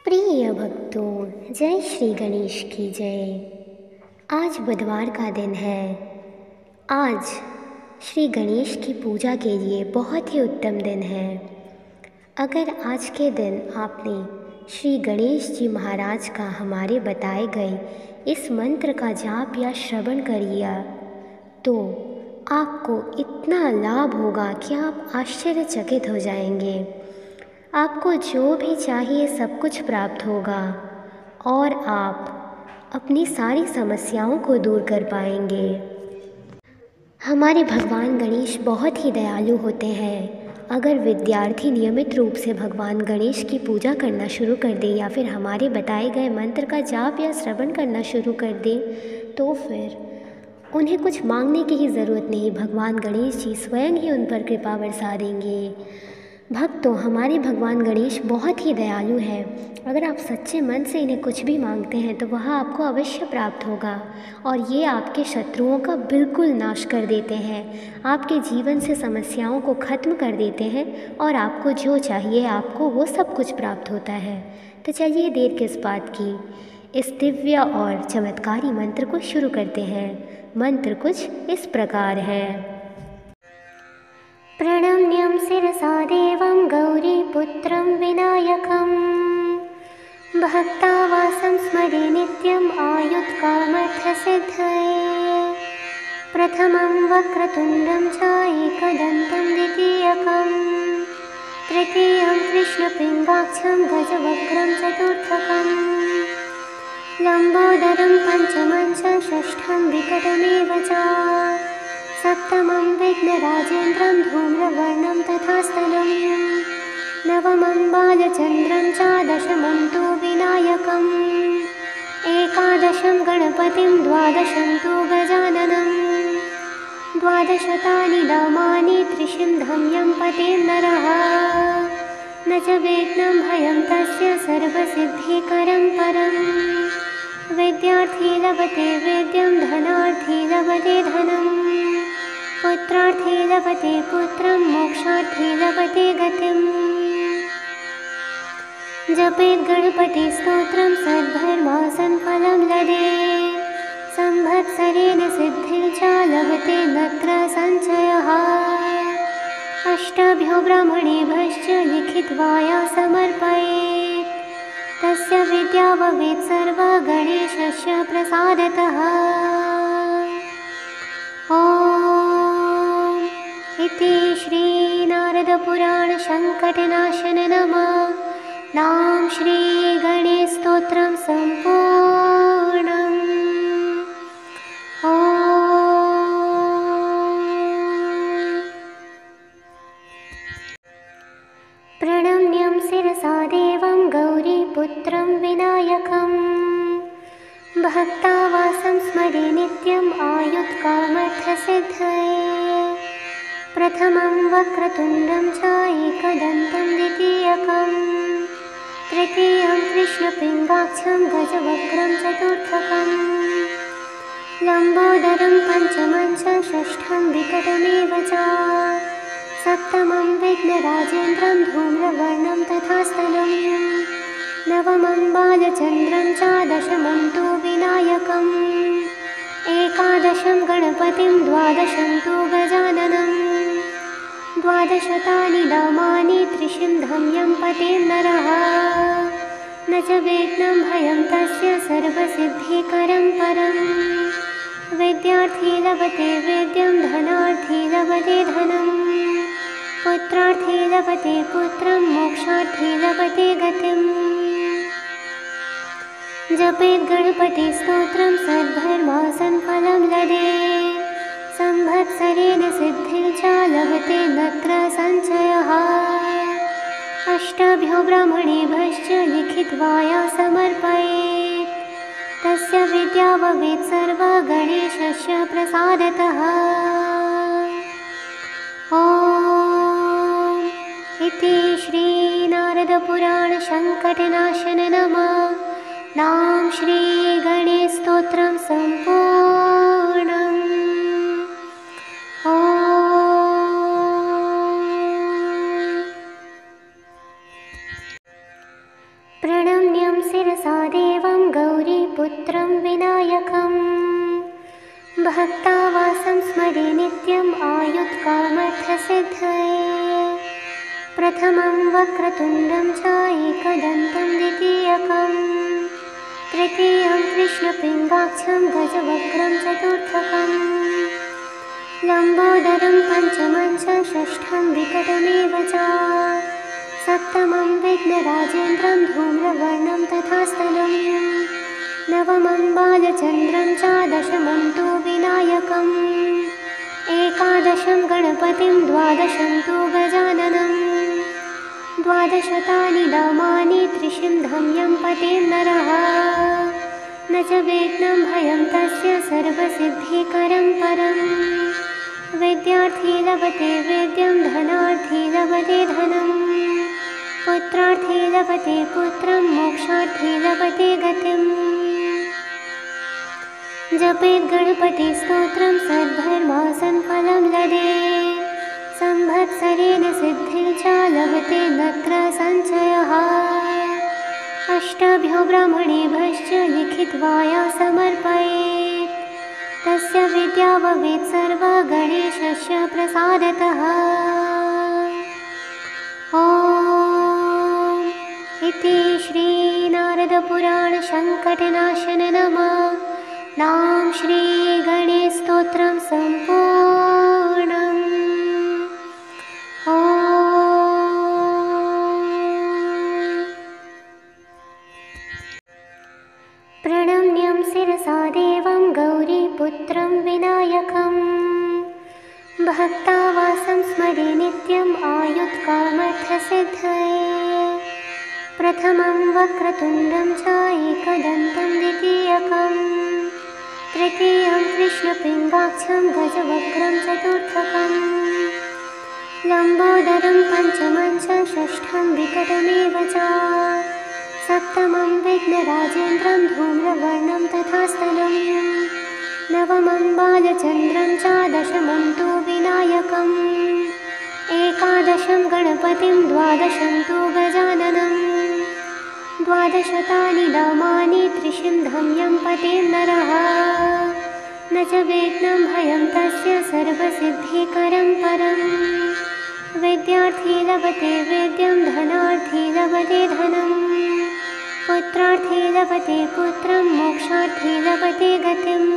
प्रिय भक्तों, जय श्री गणेश की जय। आज बुधवार का दिन है। आज श्री गणेश की पूजा के लिए बहुत ही उत्तम दिन है। अगर आज के दिन आपने श्री गणेश जी महाराज का हमारे बताए गए इस मंत्र का जाप या श्रवण कर लिया तो आपको इतना लाभ होगा कि आप आश्चर्यचकित हो जाएंगे। आपको जो भी चाहिए सब कुछ प्राप्त होगा और आप अपनी सारी समस्याओं को दूर कर पाएंगे। हमारे भगवान गणेश बहुत ही दयालु होते हैं। अगर विद्यार्थी नियमित रूप से भगवान गणेश की पूजा करना शुरू कर दे या फिर हमारे बताए गए मंत्र का जाप या श्रवण करना शुरू कर दे तो फिर उन्हें कुछ मांगने की ही ज़रूरत नहीं, भगवान गणेश जी स्वयं ही उन पर कृपा बरसा देंगे। भक्तों, हमारे भगवान गणेश बहुत ही दयालु हैं। अगर आप सच्चे मन से इन्हें कुछ भी मांगते हैं तो वह आपको अवश्य प्राप्त होगा और ये आपके शत्रुओं का बिल्कुल नाश कर देते हैं, आपके जीवन से समस्याओं को ख़त्म कर देते हैं और आपको जो चाहिए आपको वो सब कुछ प्राप्त होता है। तो चलिए देर किस बात की, इस दिव्य और चमत्कारी मंत्र को शुरू करते हैं। मंत्र कुछ इस प्रकार है। प्रणम्यं शिरसा देवं गौरीपुत्रं विनायकं भक्तावासं स्मरे नित्यम् आयुत्कामर्थसिद्धये। प्रथमं वक्रतुण्डं च एकदन्तं द्वितीयकं तृतीयं कृष्णपिङ्गाक्षं गजवक्त्रं चतुर्थकं लम्बोदरं पञ्चमं च षष्ठं विकटमेव च सप्तमं विघ्नराजेन्द्रं धूम्रवर्णं तथास्तनं नवमं बालचन्द्रं च दशमं तु विनायकम् एकादशं गणपतिं द्वादशं तु गजाननं द्वादशतानि नामानि त्रिशिन्धं यं पते नरः न च विघ्नं भयं तस्य सर्वसिद्धिकरं परम् विद्यार्थी लभते विद्यं धनार्थी लभते धनम् पुत्रार्थी लभते पुत्रं मोक्षार्थी लभते गतिम् जपेत् गणपतिस्तोत्रं सद्धर्मासन् फलं लभेत् संवत्सरेण सिद्धिं च लभते नत्र संशयः। अष्टभ्यो ब्राह्मणेभ्यश्च लिखित्वा या समर्पयेत् तस्य विद्या भवेत् सर्वा गणेशस्य प्रसादतः। ॐ इति श्रीनारदपुराणसङ्कटनाशन नमः नाम श्रीगणेशस्तोत्रं सम्पूर्णम्। ॐ प्रणम्यं शिरसा देवं गौरीपुत्रं विनायकं भक्तावासं स्मरे नित्यम् आयुत्कामर्थसिद्धये। प्रथमं वक्रतुण्डं च एकदन्तं द्वितीयकं तृतीयं कृष्णपिङ्गाक्षं गजवक्त्रं चतुर्थकं लम्बोदरं पञ्चमं च षष्ठं विकटमेव च सप्तमं विघ्नराजेन्द्रं धूम्रवर्णं तथास्तनं नवमं बालचन्द्रं च दशमं तु विनायकम् एकादशं गणपतिं द्वादशं तु गजाननं द्वादशतानि नामानि त्रिशिन्धं यं पते नरः न च विघ्नं भयं तस्य सर्वसिद्धिकरं परम् विद्यार्थी लभते विद्यं धनार्थी लभते धनम् पुत्रार्थी लभते पुत्रं मोक्षार्थी लभते गतिम् जपेत् गणपतिस्तोत्रं सद्धर्मासन् फलं लभेत् संवत्सरेण सिद्धिं च लभते नत्र संशयः। अष्टभ्यो ब्राह्मणेभ्यश्च लिखित्वा या समर्पयेत् तस्य विद्या भवेत् सर्वा गणेशस्य प्रसादतः। ॐ इति श्रीनारदपुराणसङ्कटनाशन नमः नाम श्रीगणेशस्तोत्रं सम्पूर्णम्। ॐ प्रणम्य शिरसा देवं गौरीपुत्रं विनायकं भक्तावासं स्मरे नित्यम् आयुत्कामर्थसिद्धये। प्रथमं वक्रतुण्डं च एकदन्तं द्वितीयकं तृतीयं कृष्णपिङ्गाक्षं गजवक्त्रं चतुर्थकं लम्बोदरं पञ्चमं च षष्ठं विकटमेव च सप्तमं विघ्नराजेन्द्रं धूम्रवर्णं तथा स्थलं नवमं बालचन्द्रं च दशमं तु विनायकम् एकादशं गणपतिं द्वादशं तु गजाननं द्वादशतानि नामानि त्रिशिन्धं यं पतेन् नरः न च विघ्नं भयं तस्य सर्वसिद्धिकरं परम्। विद्यार्थी लभते विद्यं धनार्थी लभते धनं पुत्रार्थी लभते पुत्रं मोक्षार्थी लभते गतिम्। जपेत् गणपतिस्तोत्रं सद्धर्मासन् फलं लभेत् संवत्सरेण सिद्धिं च लभते नत्र संशयः। अष्टाभ्यो ब्राह्मणेभ्यश्च लिखित्वा या समर्पयेत् तस्य विद्या भवेत् सर्वा गणेशस्य प्रसादतः। ॐ इति श्रीनारदपुराणसङ्कटनाशन नाम श्रीगणेशस्तोत्रं सम्पूर्णम्। ॐ प्रणम्यं शिरसा देवं गौरीपुत्रं विनायकं भक्तावासं स्मरे नित्यम् आयुत्कामर्थसिद्धये। प्रथमं वक्रतुण्डं च एकदन्तं द्वितीयकं तृतीयं कृष्णपिङ्गाक्षं गजवक्त्रं चतुर्थकं लम्बोदरं पञ्चमं च षष्ठं विकटमेव च सप्तमं विघ्नराजेन्द्रं धूम्रवर्णं तथा स्थलं नवमं बालचन्द्रं च दशमं तु विनायकम् एकादशं गणपतिं द्वादशं तु गजाननं द्वादशतानि नामानि त्रिशिन्धं यं पतेन् नरः न च विघ्नं भयं तस्य सर्वसिद्धिकरं परम्। विद्यार्थी लभते विद्यं धनार्थी लभते धनं पुत्रार्थी लभते पुत्रं मोक्षार्थी लभते गतिम्।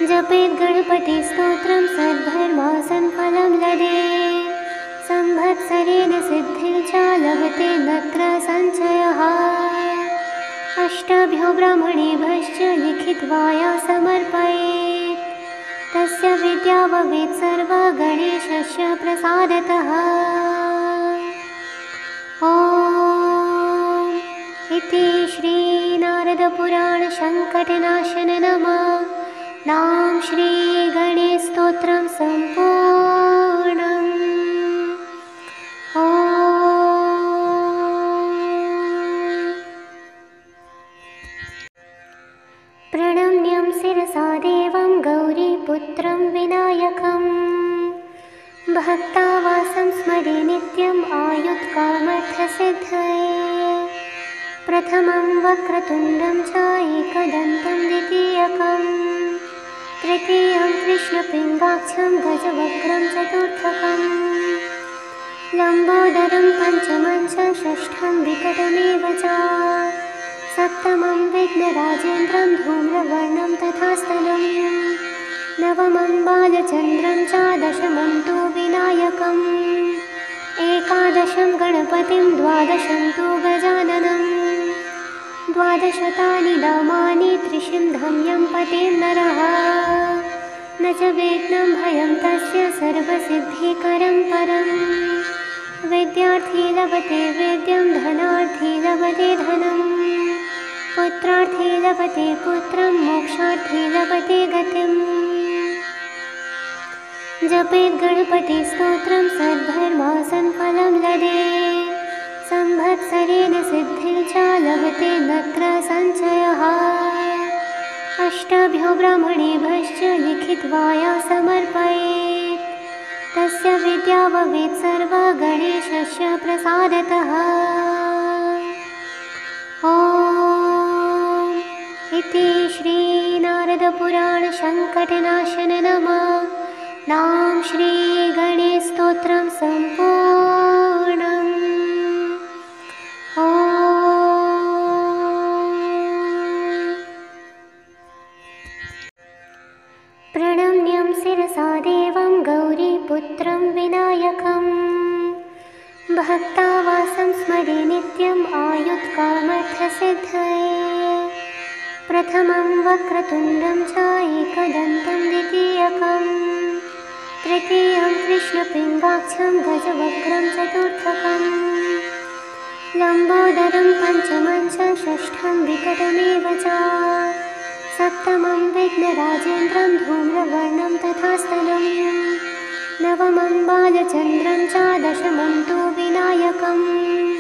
जपेत् गणपतिस्तोत्रं सद्धर्मासन् फलं लभेत् संवत्सरेण सिद्धिं च लभते नत्र संशयः। अष्टाभ्यो ब्राह्मणेभ्यश्च लिखित्वा या समर्पयेत् तस्य विद्या भवेत् सर्वा गणेशस्य प्रसादतः। ॐ इति श्रीनारदपुराणसङ्कटनाशन नाम श्रीगणेशस्तोत्रं सम्पूर्णम्। ॐ प्रणम्यं शिरसा देवं गौरीपुत्रं विनायकं भक्तावासं स्मरे नित्यम् आयुत्कामर्थसिद्धये। प्रथमं वक्रतुण्डं च एकदन्तं द्वितीयकं तृतीयं कृष्णपिङ्गाक्षं गजवक्त्रं चतुर्थकं लम्बोदरं पञ्चमं च षष्ठं विकटमेव च सप्तमं विघ्नराजेन्द्रं धूम्रवर्णं तथा स्थलं नवमं बालचन्द्रं च दशमं तु विनायकम् एकादशं गणपतिं द्वादशं तु गजाननं द्वादशतानि नामानि त्रिशिन्धं यं पतेन् नरः न च विघ्नं भयं तस्य सर्वसिद्धिकरं परम्। विद्यार्थी लभते विद्यं धनार्थी लभते धनं पुत्रार्थी लभते पुत्रं मोक्षार्थी लभते गतिम्। जपेत् गणपतिस्तोत्रं सद्धर्मासन् फलं लभेत् संवत्सरेण सिद्धिं च लभते नत्र संशयः। अष्टाभ्यो ब्राह्मणेभ्यश्च लिखित्वा या समर्पयेत् तस्य विद्या भवेत् सर्वा गणेशस्य प्रसादतः। सङ्कटनाशन नमः। नाम श्री गणेशस्तोत्रं सम्पूर्णम्। प्रणम्यं शिरसा देवं गौरीपुत्रं विनायकम्। भक्तावासं स्मरे नित्यम् आयुत्कामर्थसिद्धये। प्रथमं वक्रतुण्डं च एकदन्तं द्वितीयकं। तृतीयं कृष्णपिङ्गाक्षं गजवक्त्रं चतुर्थकम्। लम्बोदरं पञ्चमं च षष्ठं विकटमेव च। सप्तमं विघ्नराजेन्द्रं धूम्रवर्णं तथा स्तनम्। नवमं बालचन्द्रं च दशमं तु विनायकम्।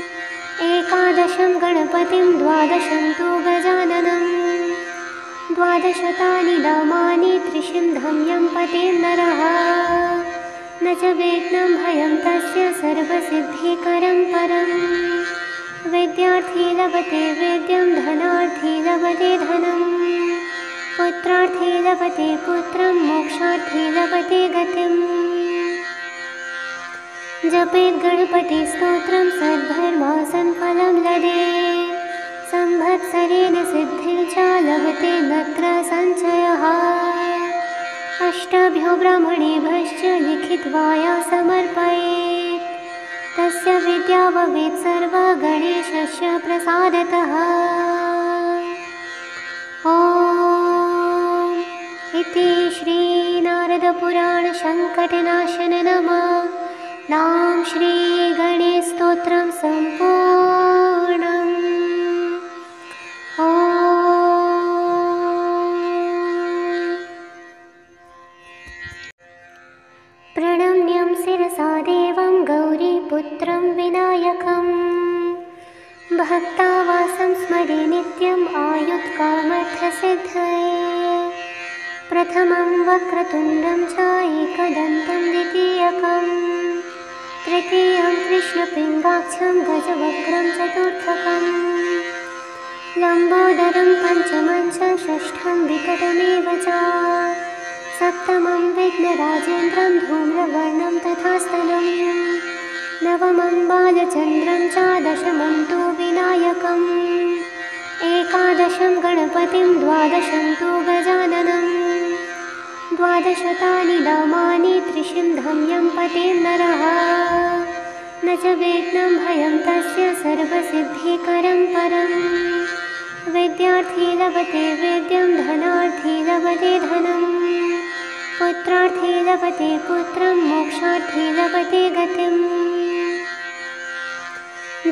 एकादशं गणपतिं द्वादशं तु गजाननम्। द्वादशतानि नामानि त्रिशिन्धं यं पतेन् नरः। न च विघ्नं भयं तस्य सर्वसिद्धिकरं परम्। विद्यार्थी लभते विद्यं धनार्थी लभते धनम्। पुत्रार्थी लभते पुत्रं मोक्षार्थी लभते गतिम्। जपेत् गणपतिस्तोत्रं सद्धर्मासन् फलं लभेत्। संवत्सरेण सिद्धिं च लभते नत्र संशयः। अष्टभ्यो ब्राह्मणेभ्यश्च लिखित्वा या समर्पयेत्। तस्य विद्या भवेत् सर्वा गणेशस्य प्रसादतः। ॐ इति श्री नारदपुराण संकटनाशन नमः। नाम श्री गणेशस्तोत्रं सम्पूर्णम्। प्रणम्यं शिरसा देवं गौरीपुत्रं विनायकम्। भक्तावासं स्मरे नित्यम् आयुत्कामर्थसिद्धये। प्रथमं वक्रतुण्डं च एकदन्तं द्वितीयकम्। तृतीयं कृष्णपिङ्गाक्षं गजवक्त्रं चतुर्थकम्। लम्बोदरं पञ्चमं च षष्ठं विकटमेव च। सप्तमं विघ्नराजेन्द्रं धूम्रवर्णं तथा स्तनम्। नवमं बालचन्द्रं च दशमं तु विनायकम्। एकादशं गणपतिं द्वादशं तु गजाननम्। द्वादशतानि नामानि त्रिशिन्धं यं पतेन् नरः। न च विघ्नं भयं तस्य सर्वसिद्धिकरं परम्। विद्यार्थी लभते विद्यं धनार्थी लभते धनम्। पुत्रार्थी लभते पुत्रं मोक्षार्थी लभते गतिम्।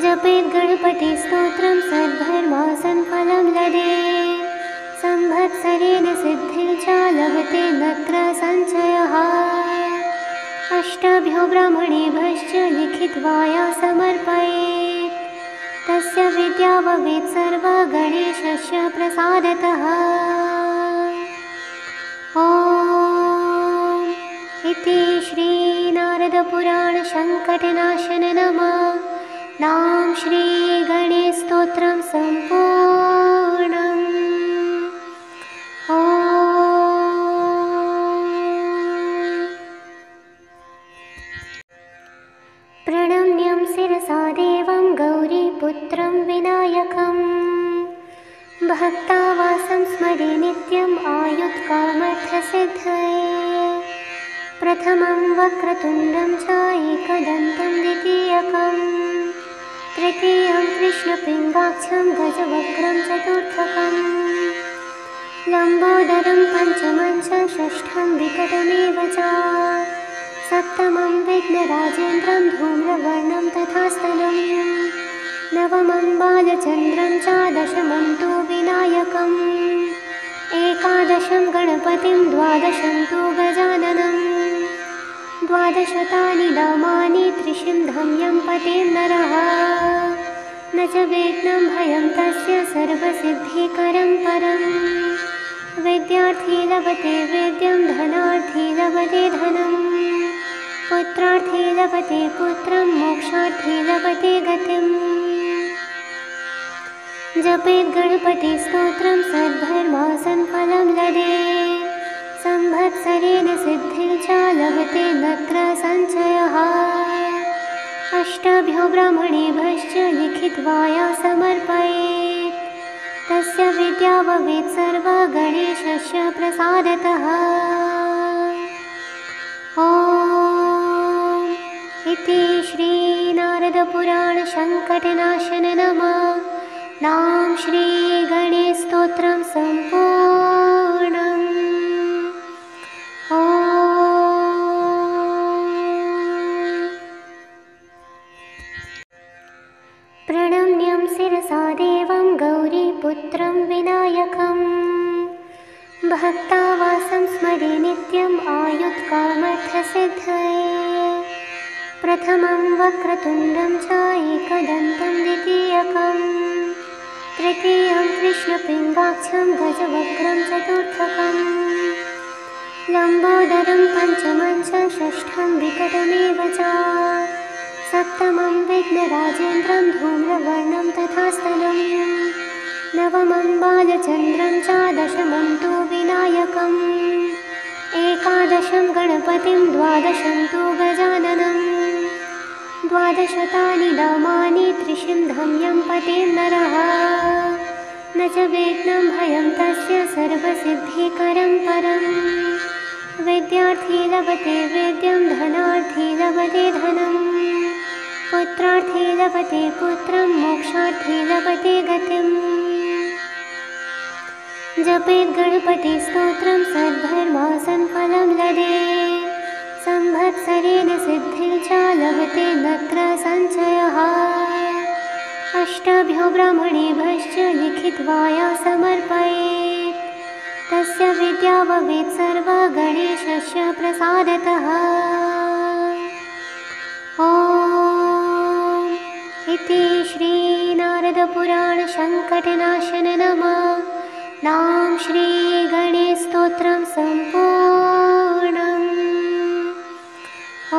जपेत् गणपतिस्तोत्रं सद्धर्मासन् फलं लभेत्। संवत्सरेण सिद्धिं च लभते नत्र संशयः। अष्टभ्यो ब्राह्मणेभ्यश्च लिखित्वा या समर्पयेत्। तस्य विद्या भवेत् सर्वा गणेशस्य प्रसादतः। ॐ इति श्री नारदपुराण संकटनाशन नमः। नाम श्री गणेशस्तोत्रं सम्पूर्णम्। प्रणम्यं शिरसा देवं गौरीपुत्रं विनायकम्। भक्तावासं स्मरे नित्यम् आयुत्कामर्थसिद्धये। प्रथमं वक्रतुण्डं च एकदन्तं द्वितीयकम्। तृतीयं कृष्णपिङ्गाक्षं गजवक्त्रं चतुर्थकम्। लम्बोदरं पञ्चमं च षष्ठं विकटमेव च। सप्तमं विघ्नराजेन्द्रं धूम्रवर्णं तथा स्तनम्। नवमं बालचन्द्रं च दशमं तु विनायकम्। एकादशं गणपतिं द्वादशं तु गजाननम्। द्वादशतानि नामानि त्रिशिन्धं यं पतेन् नरः। न च विघ्नं भयं तस्य सर्वसिद्धिकरं परम्। विद्यार्थी लभते विद्यं धनार्थी लभते धनम्। पुत्रार्थी लभते पुत्रं मोक्षार्थी लभते गतिम्। जपेत् गणपतिस्तोत्रं सद्धर्मासन् फलं लभेत्। संवत्सरेण सिद्धिर्च लभते नत्र संशयः। अष्टभ्यो ब्राह्मणेभ्यश्च लिखित्वा या समर्पयेत् तस्य विद्या भवेत् सर्वगणेशस्य प्रसादतः। ॐ इति श्रीनारदपुराणसङ्कटनाशन नाम श्रीगणेशस्तोत्रं सम्पूर्णम्। ॐ प्रणम्यं शिरसा देवं गौरीपुत्रं विनायकं भक्तावासं स्मरे नित्यम् आयुत्कामर्थसिद्धये। प्रथमं वक्रतुण्डं च एकदन्तं द्वितीयकं तृतीयं कृष्णपिङ्गाक्षं गजवक्त्रं चतुर्थकं लम्बोदरं पञ्चमं च षष्ठं विकटमेव च सप्तमं विघ्नराजेन्द्रं धूम्रवर्णं तथा स्थलं नवमं बालचन्द्रं च दशमं तु विनायकम् एकादशं गणपतिं द्वादशं तु गजाननं द्वादशतानि नामानि त्रिशिन्धं यं पतेन् नरः न च विघ्नं भयं तस्य सर्वसिद्धिकरं परम्। विद्यार्थी लभते विद्यं धनार्थी लभते धनं पुत्रार्थी लभते पुत्रं मोक्षार्थी लभते गतिम्। जपेत् गणपतिस्तोत्रं सद्धर्मासन् फलं लभेत् संवत्सरेण सिद्धिर्च लभते नत्र संशयः। अष्टभ्यो ब्राह्मणेभ्यश्च लिखित्वा या समर्पयेत् तस्य विद्या भवेत् सर्वगणेशस्य प्रसादतः। ॐ इति श्रीनारदपुराणसङ्कटनाशन नाम श्रीगणेशस्तोत्रं सम्पूर्णम्। ॐ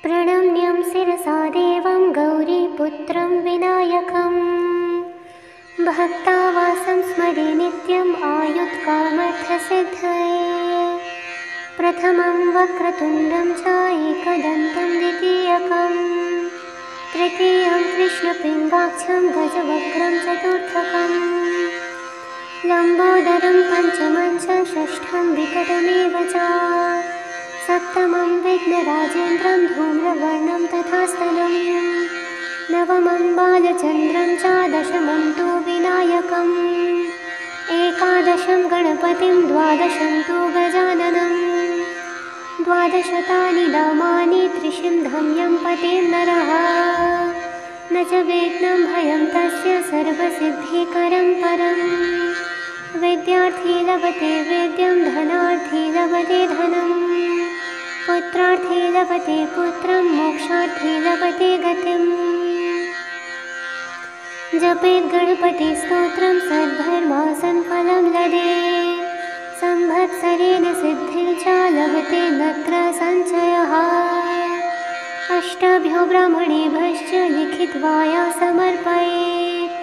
प्रणम्यं शिरसा देवं गौरीपुत्रं विनायकं भक्तावासं स्मरे नित्यम् आयुत्कामर्थसिद्धये। प्रथमं वक्रतुण्डं च एकदन्तं द्वितीयकं तृतीयं कृष्णपिङ्गाक्षं गजवक्त्रं चतुर्थकं लम्बोदरं पञ्चमं च षष्ठं विकटमेव च सप्तमं विघ्नराजेन्द्रं धूम्रवर्णं तथा स्थलं नवमं बालचन्द्रं च दशमं तु विनायकम् एकादशं गणपतिं द्वादशं तु गजाननं द्वादशतानि नामानि त्रिशिन्धं यं पतेन् नरः न च विघ्नं भयं तस्य सर्वसिद्धिकरं परम्। विद्यार्थी लभते विद्यं धनार्थी लभते धनं पुत्रार्थी लभते पुत्रं मोक्षार्थी लभते गतिम्। जपेत् गणपतिस्तोत्रं सद्धर्मासन् फलं लभेत् संवत्सरेण सिद्धिर्च लभते नत्र संशयः। अष्टभ्यो ब्राह्मणेभ्यश्च लिखित्वा या समर्पयेत्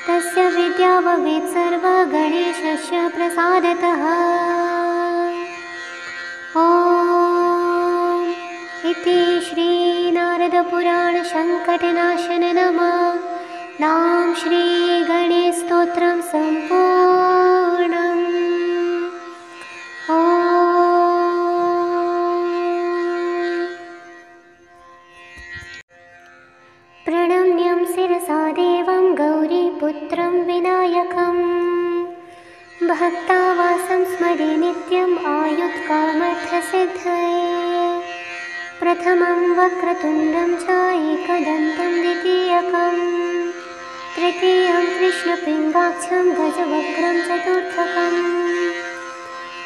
तस्य विद्या भवेत् सर्वगणेशस्य प्रसादतः। ॐ इति श्रीनारदपुराणसङ्कटनाशन नाम श्रीगणेशस्तोत्रं सम्पूर्णम्। ॐ प्रणम्यं शिरसा देवं गौरीपुत्रं विनायकं भक्तावासं स्मरे नित्यम् आयुत्कामर्थसिद्धये। प्रथमं वक्रतुण्डं च एकदन्तं द्वितीयकं तृतीयं कृष्णपिङ्गाक्षं गजवक्त्रं चतुर्थकं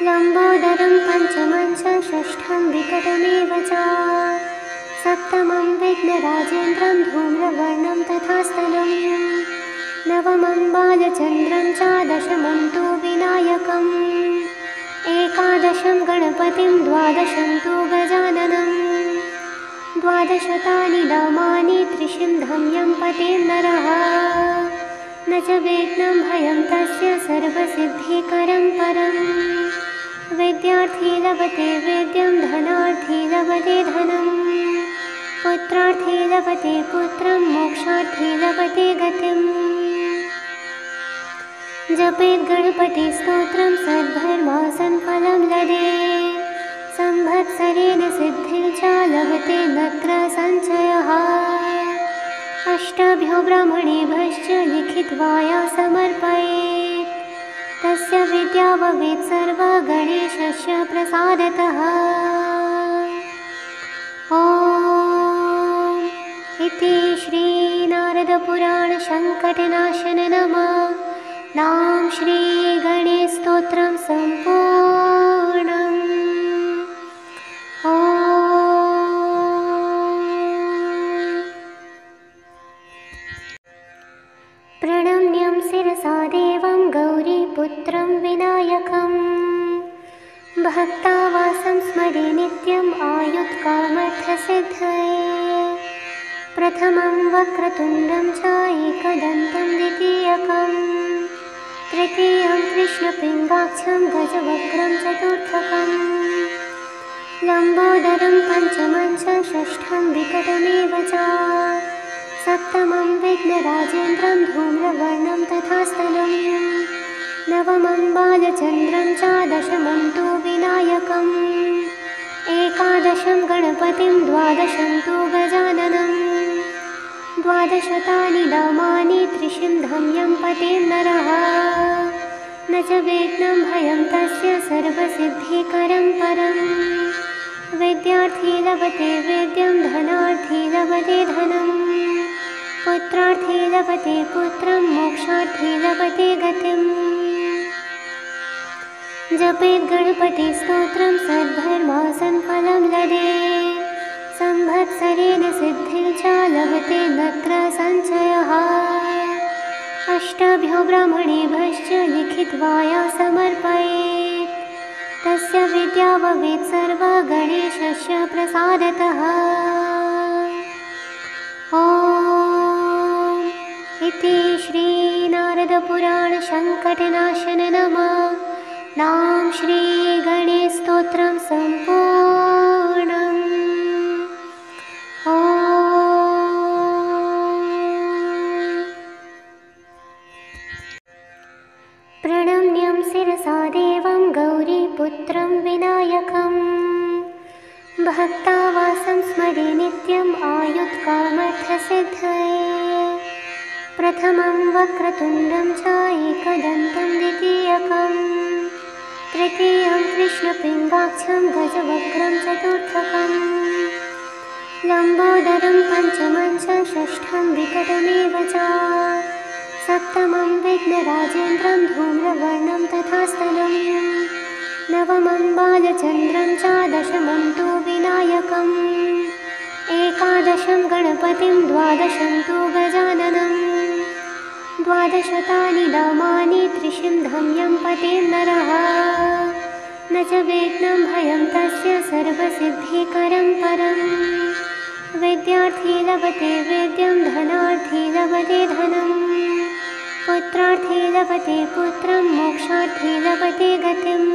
लम्बोदरं पञ्चमं च षष्ठं विकटमेव च सप्तमं विघ्नराजेन्द्रं धूम्रवर्णं तथा स्थलं नवमं बालचन्द्रं च दशमं तु विनायकम् एकादशं गणपतिं द्वादशं तु गजाननं द्वादशतानि नामानि त्रिशिन्धं यं पतेन् नरः न च विघ्नं भयं तस्य सर्वसिद्धिकरं परम्। विद्यार्थी लभते विद्यं धनार्थी लभते धनं पुत्रार्थी लभते पुत्रं मोक्षार्थी लभते गतिम्। जपेत् गणपतिस्तोत्रं सद्धर्मासन् फलं लभेत् संवत्सरेण सिद्धिं च लभते नत्र संशयः। अष्टाभ्यो ब्राह्मणेभ्यश्च लिखित्वा या समर्पयेत् तस्य विद्या भवेत् सर्वा गणेशस्य प्रसादतः। ॐ इति श्रीनारदपुराणसङ्कटनाशननाम श्रीगणेशस्तोत्रं सम्पूर्णम्। प्रणम्यं शिरसा देवं गौरीपुत्रं विनायकं भक्तावासं स्मरे नित्यम् आयुत्कामर्थसिद्धये। प्रथमं वक्रतुण्डं च एकदन्तं द्वितीयकं तृतीयं कृष्णपिङ्गाक्षं गजवक्त्रं चतुर्थकं लम्बोदरं पञ्चमं च षष्ठं विकटमेव च सप्तमं विघ्नराजेन्द्रं धूम्रवर्णं तथा स्थलं नवमं बालचन्द्रं च दशमं तु विनायकम् एकादशं गणपतिं द्वादशं तु गजाननं द्वादशतानि नामानि त्रिशिन्धं यं पतेन् नरः न च विघ्नं भयं तस्य सर्वसिद्धिकरं परम्। विद्यार्थी लभते विद्यं धनार्थी लभते धनं पुत्रार्थी लभते पुत्रं मोक्षार्थी लभते गतिम्। जपेत् गणपतिस्तोत्रं सद्धर्मासन् फलं लभेत् संवत्सरेण सिद्धिं च लभते नत्र संशयः। अष्टाभ्यो ब्राह्मणेभ्यश्च लिखित्वा या समर्पयेत् तस्य विद्या भवेत् सर्वा गणेशस्य प्रसादतः। ॐ इति श्रीनारदपुराणसङ्कटनाशननाम श्रीगणेशस्तोत्रं सम्पूर्णम्। प्रणम्यं शिरसा देवं गौरीपुत्रं विनायकं भक्तावासं स्मरे नित्यम् आयुत्कामर्थसिद्धये। प्रथमं वक्रतुण्डं च एकदन्तं द्वितीयकं तृतीयं कृष्णपिङ्गाक्षं गजवक्त्रं चतुर्थकं लम्बोदरं पञ्चमं च षष्ठं विकटमेव च सप्तमं विघ्नराजेन्द्रं धूम्रवर्णं तथा स्थलं नवमं बालचन्द्रं च दशमं तु विनायकम् एकादशं गणपतिं द्वादशं तु गजाननं द्वादशतानि नामानि त्रिशिन्धं यं पतेन् नरः न च विघ्नं भयं तस्य सर्वसिद्धिकरं परम्। विद्यार्थी लभते विद्यं धनार्थी लभते धनं पुत्रार्थी लभते पुत्रं मोक्षार्थी लभते गतिम्।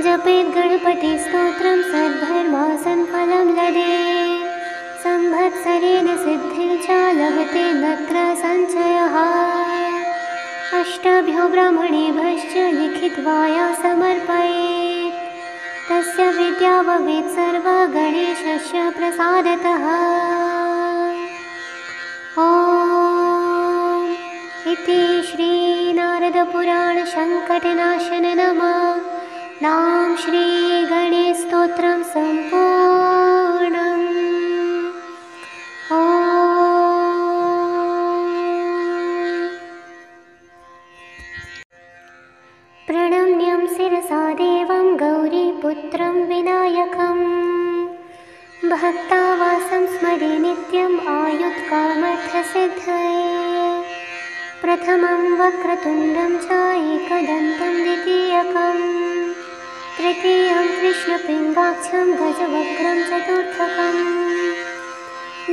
जपेत् गणपतिस्तोत्रं सद्धर्मासन् फलं लभेत् संवत्सरेण सिद्धिं च लभते नत्र संशयः। अष्टाभ्यो ब्राह्मणेभ्यश्च लिखित्वा या समर्पयेत् तस्य विद्या भवेत् सर्वा गणेशस्य प्रसादतः। ॐ इति श्रीनारदपुराणसङ्कटनाशननाम श्रीगणेशस्तोत्रं सम्पूर्णम्। प्रणम्यं शिरसा देवं गौरीपुत्रं विनायकं भक्तावासं स्मरे नित्यम् आयुत्कामर्थसिद्धये। प्रथमं वक्रतुण्डं च एकदन्तं द्वितीयकं तृतीयं कृष्णपिङ्गाक्षं गजवक्त्रं चतुर्थकं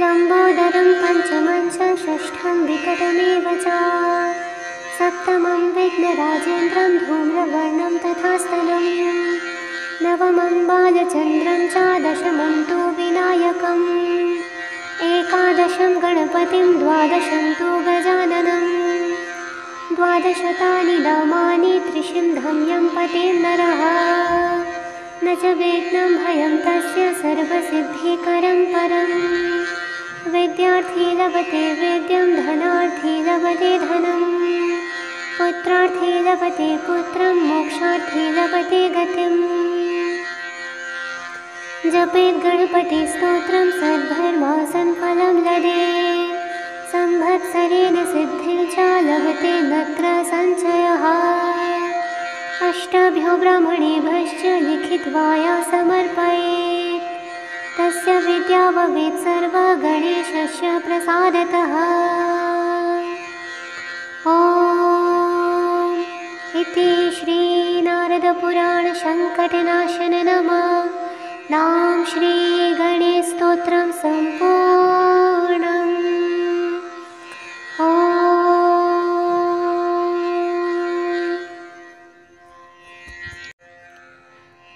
लम्बोदरं पञ्चमं च षष्ठं विकटमेव च सप्तमं विघ्नराजेन्द्रं धूम्रवर्णं तथा स्तनं नवमं बालचन्द्रं च दशमं तु विनायकम् एकादशं गणपतिं द्वादशं तु गजाननं द्वादशतानि नामानि त्रिशिन्धं यं पते नरः न च विघ्नं भयं तस्य सर्वसिद्धिकरं परम् विद्यार्थी लभते विद्यं धनार्थी लभते धनं पुत्रार्थी लभते पुत्रं मोक्षार्थी लभते गतिम् जपेत् गणपतिस्तोत्रं सद्धर्मासन् फलं लभेत् संवत्सरेण सिद्धिं च लभते नत्र संशयः अष्टभ्यो ब्राह्मणेभ्यश्च लिखित्वा या समर्पयेत् तस्य विद्या भवेत् सर्वा गणेशस्य प्रसादतः ॐ इति श्रीनारदपुराणसङ्कटनाशन नाम श्रीगणेशस्तोत्रं सम्पूर्णम् ॐ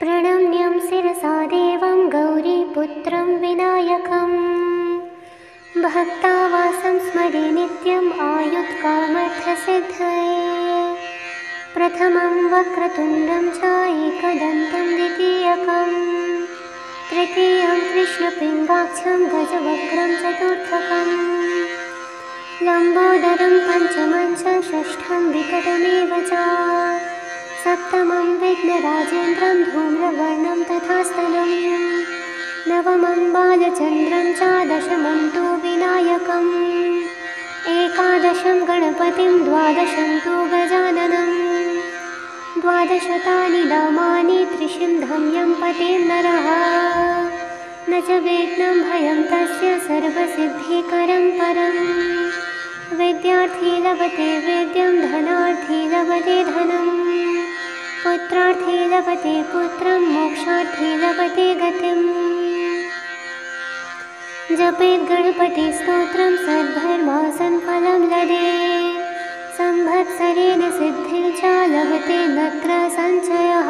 प्रणम्यं शिरसा देवं गौरीपुत्रं विनायकं भक्तावासं स्मरे नित्यम् आयुत्कामर्थसिद्धये प्रथमं वक्रतुण्डं च एकदन्तं द्वितीयकं तृतीयं कृष्णपिङ्गाक्षं गजवक्त्रं चतुर्थकं लम्बोदरं पञ्चमं च षष्ठं विकटमेव च सप्तमं विघ्नराजेन्द्रं धूम्रवर्णं तथा स्तनं नवमं बालचन्द्रं च दशमं तु विनायकम् एकादशं गणपतिं द्वादशं तु गजाननं द्वादशतानि नामानि त्रिशिन्धं यं पते नरः न च विघ्नं भयं तस्य सर्वसिद्धिकरं परम् विद्यार्थी लभते विद्यं धनार्थी लभते धनं पुत्रार्थी लभते पुत्रं मोक्षार्थी लभते गतिम् जपेत् गणपतिस्तोत्रं सद्धर्मासन् फलं लभेत् संवत्सरेण सिद्धिं च लभते नत्र संशयः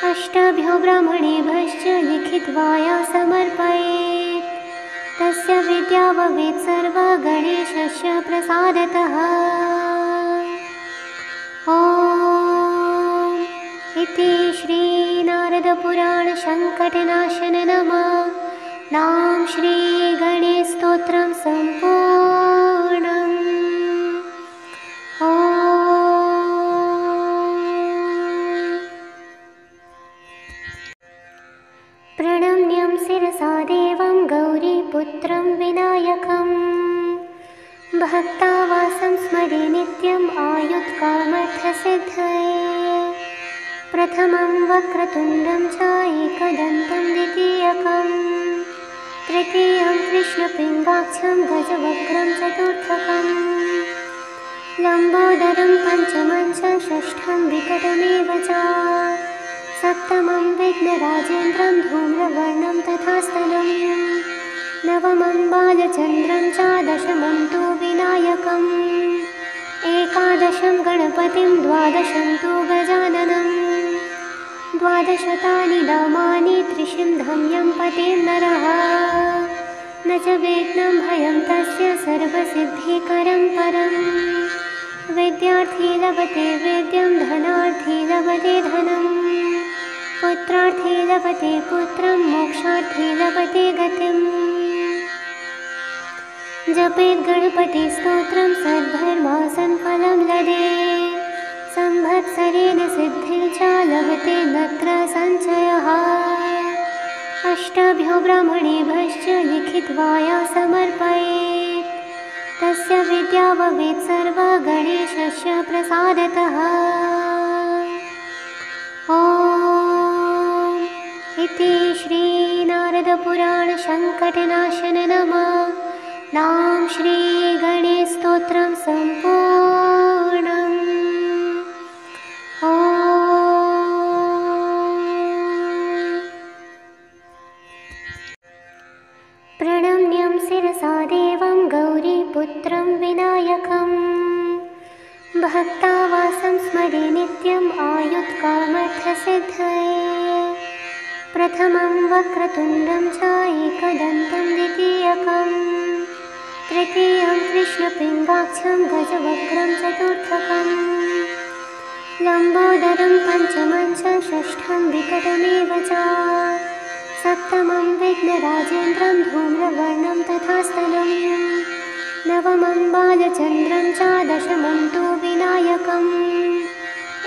अष्टभ्यो ब्राह्मणेभ्यश्च लिखित्वा या समर्पयेत् तस्य विद्या भवेत् सर्वा गणेशस्य प्रसादतः ॐ इति श्रीनारदपुराणसङ्कटनाशन नाम श्रीगणेशस्तोत्रं सम्पूर्णम् ॐ प्रणम्यं शिरसा देवं गौरीपुत्रं विनायकं भक्तावासं स्मरे नित्यम् आयुत्कामर्थसिद्धये प्रथमं वक्रतुण्डं च एकदन्तं द्वितीयकं तृतीयं कृष्णपिङ्गाक्षं गजवक्त्रं चतुर्थकं लम्बोदरं पञ्चमं च षष्ठं विकटमेव च सप्तमं विघ्नराजेन्द्रं धूम्रवर्णं तथा स्तनं नवमं बालचन्द्रं च दशमं तु विनायकम् एकादशं गणपतिं द्वादशं तु गजाननं द्वादशतानि नामानि त्रिशिन्धं यं पते नरः न च विघ्नं भयं तस्य सर्वसिद्धिकरं परम् विद्यार्थी लभते विद्यं धनार्थी लभते धनं पुत्रार्थी लभते पुत्रं मोक्षार्थी लभते गतिम् जपेत् गणपतिस्तोत्रं सद्धर्मासन् फलं लभेत् संवत्सरेण सिद्धिं च लभते नत्र संशयः अष्टभ्यो ब्राह्मणेभ्यश्च लिखित्वा या समर्पयेत् तस्य विद्या भवेत् सर्वा गणेशस्य प्रसादतः ॐ इति श्रीनारदपुराणसङ्कटनाशन नाम श्रीगणेशस्तोत्रं सम्पूर्णम् ॐ शिरसा देवं गौरीपुत्रं विनायकं भक्तावासं स्मरे नित्यम् आयुत्कामर्थसिद्धये। प्रथमं वक्रतुण्डं च एकदन्तं द्वितीयकं तृतीयं कृष्णपिङ्गाक्षं गजवक्त्रं चतुर्थकं लम्बोदरं पञ्चमं च षष्ठं विकटमेव च सप्तमं विघ्नराजेन्द्रं धूम्रवर्णं तथा स्थलं नवमं बालचन्द्रं च दशमं तु विनायकम्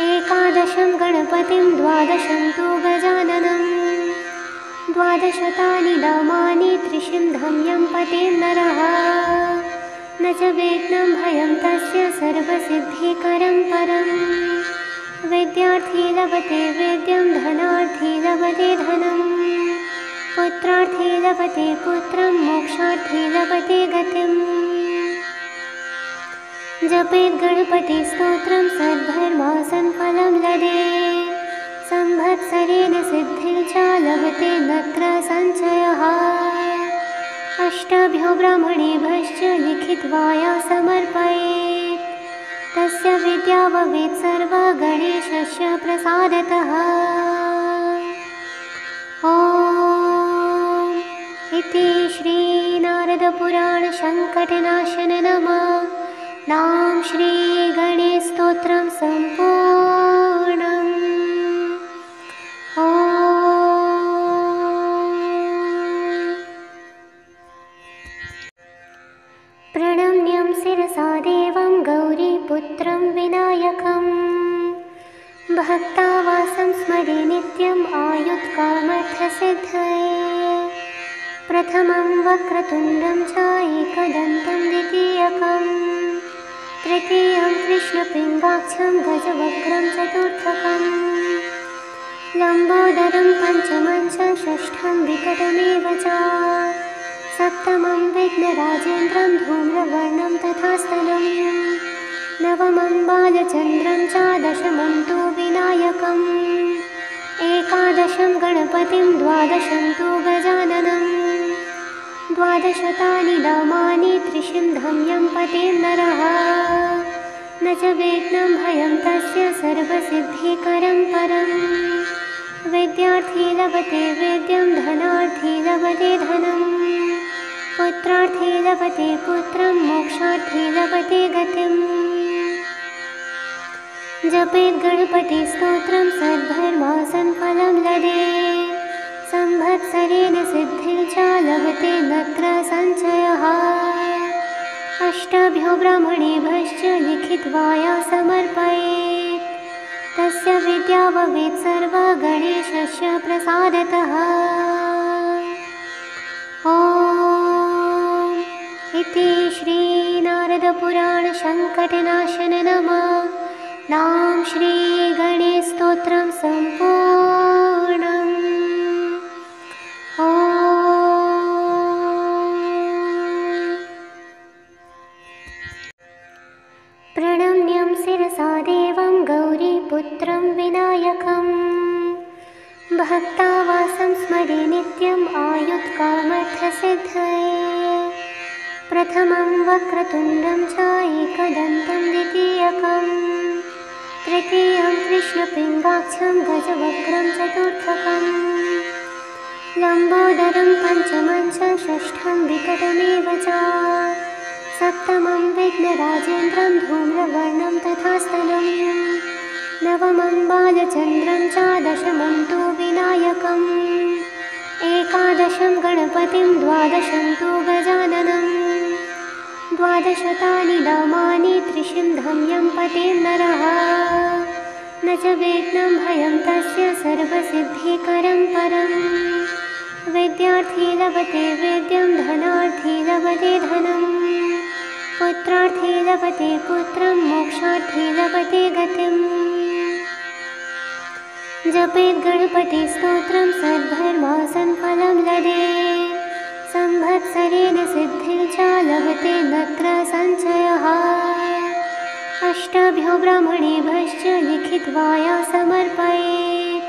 एकादशं गणपतिं द्वादशं तु गजाननं द्वादशतानि नामानि त्रिशिन्धं यं पतेर् नरः न च विघ्नं भयं तस्य सर्वसिद्धिकरं परं विद्यार्थी लभते विद्यं धनार्थी लभते धनं पुत्रार्थी लभते पुत्रं मोक्षार्थी लभते गतिम् जपेत् गणपतिस्तोत्रं सद्धर्मासन् फलं लभेत् संवत्सरेण सिद्धिं च लभते नत्र संशयः। अष्टाभ्यो ब्राह्मणेभ्यश्च लिखित्वा या समर्पयेत् तस्य विद्या भवेत् सर्वा गणेशस्य प्रसादतः। ॐ इति श्रीनारदपुराणसङ्कटनाशन नाम श्री गणेश स्तोत्रं सम्पूर्णम्। प्रणम्यं शिरसा देवं गौरीपुत्रं विनायकं भक्तावासं स्मरे नित्यम् आयुत्कामर्थसिद्धये। प्रथमं वक्रतुण्डं च एकदन्तं द्वितीयकं तृतीयं कृष्णपिङ्गाक्षं गजवक्त्रं चतुर्थकं लम्बोदरं पञ्चमं च षष्ठं विकटमेव च सप्तमं विघ्नराजेन्द्रं धूम्रवर्णं तथा स्थलं नवमं बालचन्द्रं च दशमं तु विनायकम् एकादशं गणपतिं द्वादशं तु गजाननं द्वादशतानि नामानि त्रिशिन्धं यं पतेर् नरः न च विघ्नं भयं तस्य सर्वसिद्धिकरं परं विद्यार्थी लभते विद्यं धनार्थी लभते धनं पुत्रार्थी लभते पुत्रं मोक्षार्थी लभते गतिम् जपेत् गणपतिस्तोत्रं सद्धर्मासन् फलं लभेत् संवत्सरेण सिद्धिं च लभते नत्र संशयः। अष्टाभ्यो ब्राह्मणेभ्यश्च लिखित्वा या समर्पयेत् तस्य विद्या भवेत् सर्वा गणेशस्य प्रसादतः। ॐ इति श्रीनारदपुराणसङ्कटनाशन नाम श्री गणेश स्तोत्रं सम्पूर्णम्। प्रणम्यं शिरसा देवं गौरीपुत्रं विनायकं भक्तावासं स्मरे नित्यम् आयुत्कामर्थसिद्धये। प्रथमं वक्रतुण्डं च एकदन्तं द्वितीयकं तृतीयं कृष्णपिङ्गाक्षं गजवक्त्रं चतुर्थकं लम्बोदरं पञ्चमं च षष्ठं विकटमेव च सप्तमं विघ्नराजेन्द्रं धूम्रवर्णं तथा स्थलं नवमं बालचन्द्रं च दशमं तु विनायकम् एकादशं गणपतिं द्वादशं तु गजाननं द्वादशतानि नामानि त्रिशिन्धं यं पतेर् नरः न च विघ्नं भयं तस्य सर्वसिद्धिकरं परं विद्यार्थी लभते विद्यं धनार्थी लभते धनं पुत्रार्थी लभते पुत्रं मोक्षार्थी लभते गतिम् जपेत् गणपतिस्तोत्रं सद्धर्मासन् फलं लभेत् संवत्सरेण सिद्धिं च लभते नत्र संशयः। अष्टाभ्यो ब्राह्मणेभ्यश्च लिखित्वा या समर्पयेत्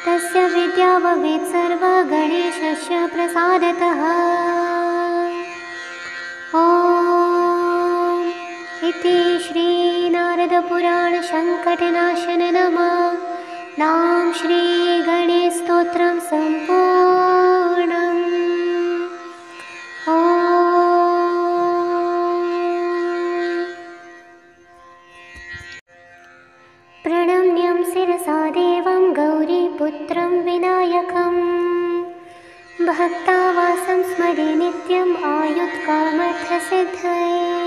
तस्य विद्या भवेत् सर्वा गणेशस्य प्रसादतः। श्रीगणेशनारदपुराणसङ्कटनाशन नमः। नाम श्रीगणेशस्तोत्रं सम्पूर्णम्। ॐ प्रणम्यं शिरसा देवं गौरीपुत्रं विनायकम्। भक्तावासं स्मरे नित्यम् आयुत्कामर्थसिद्धये।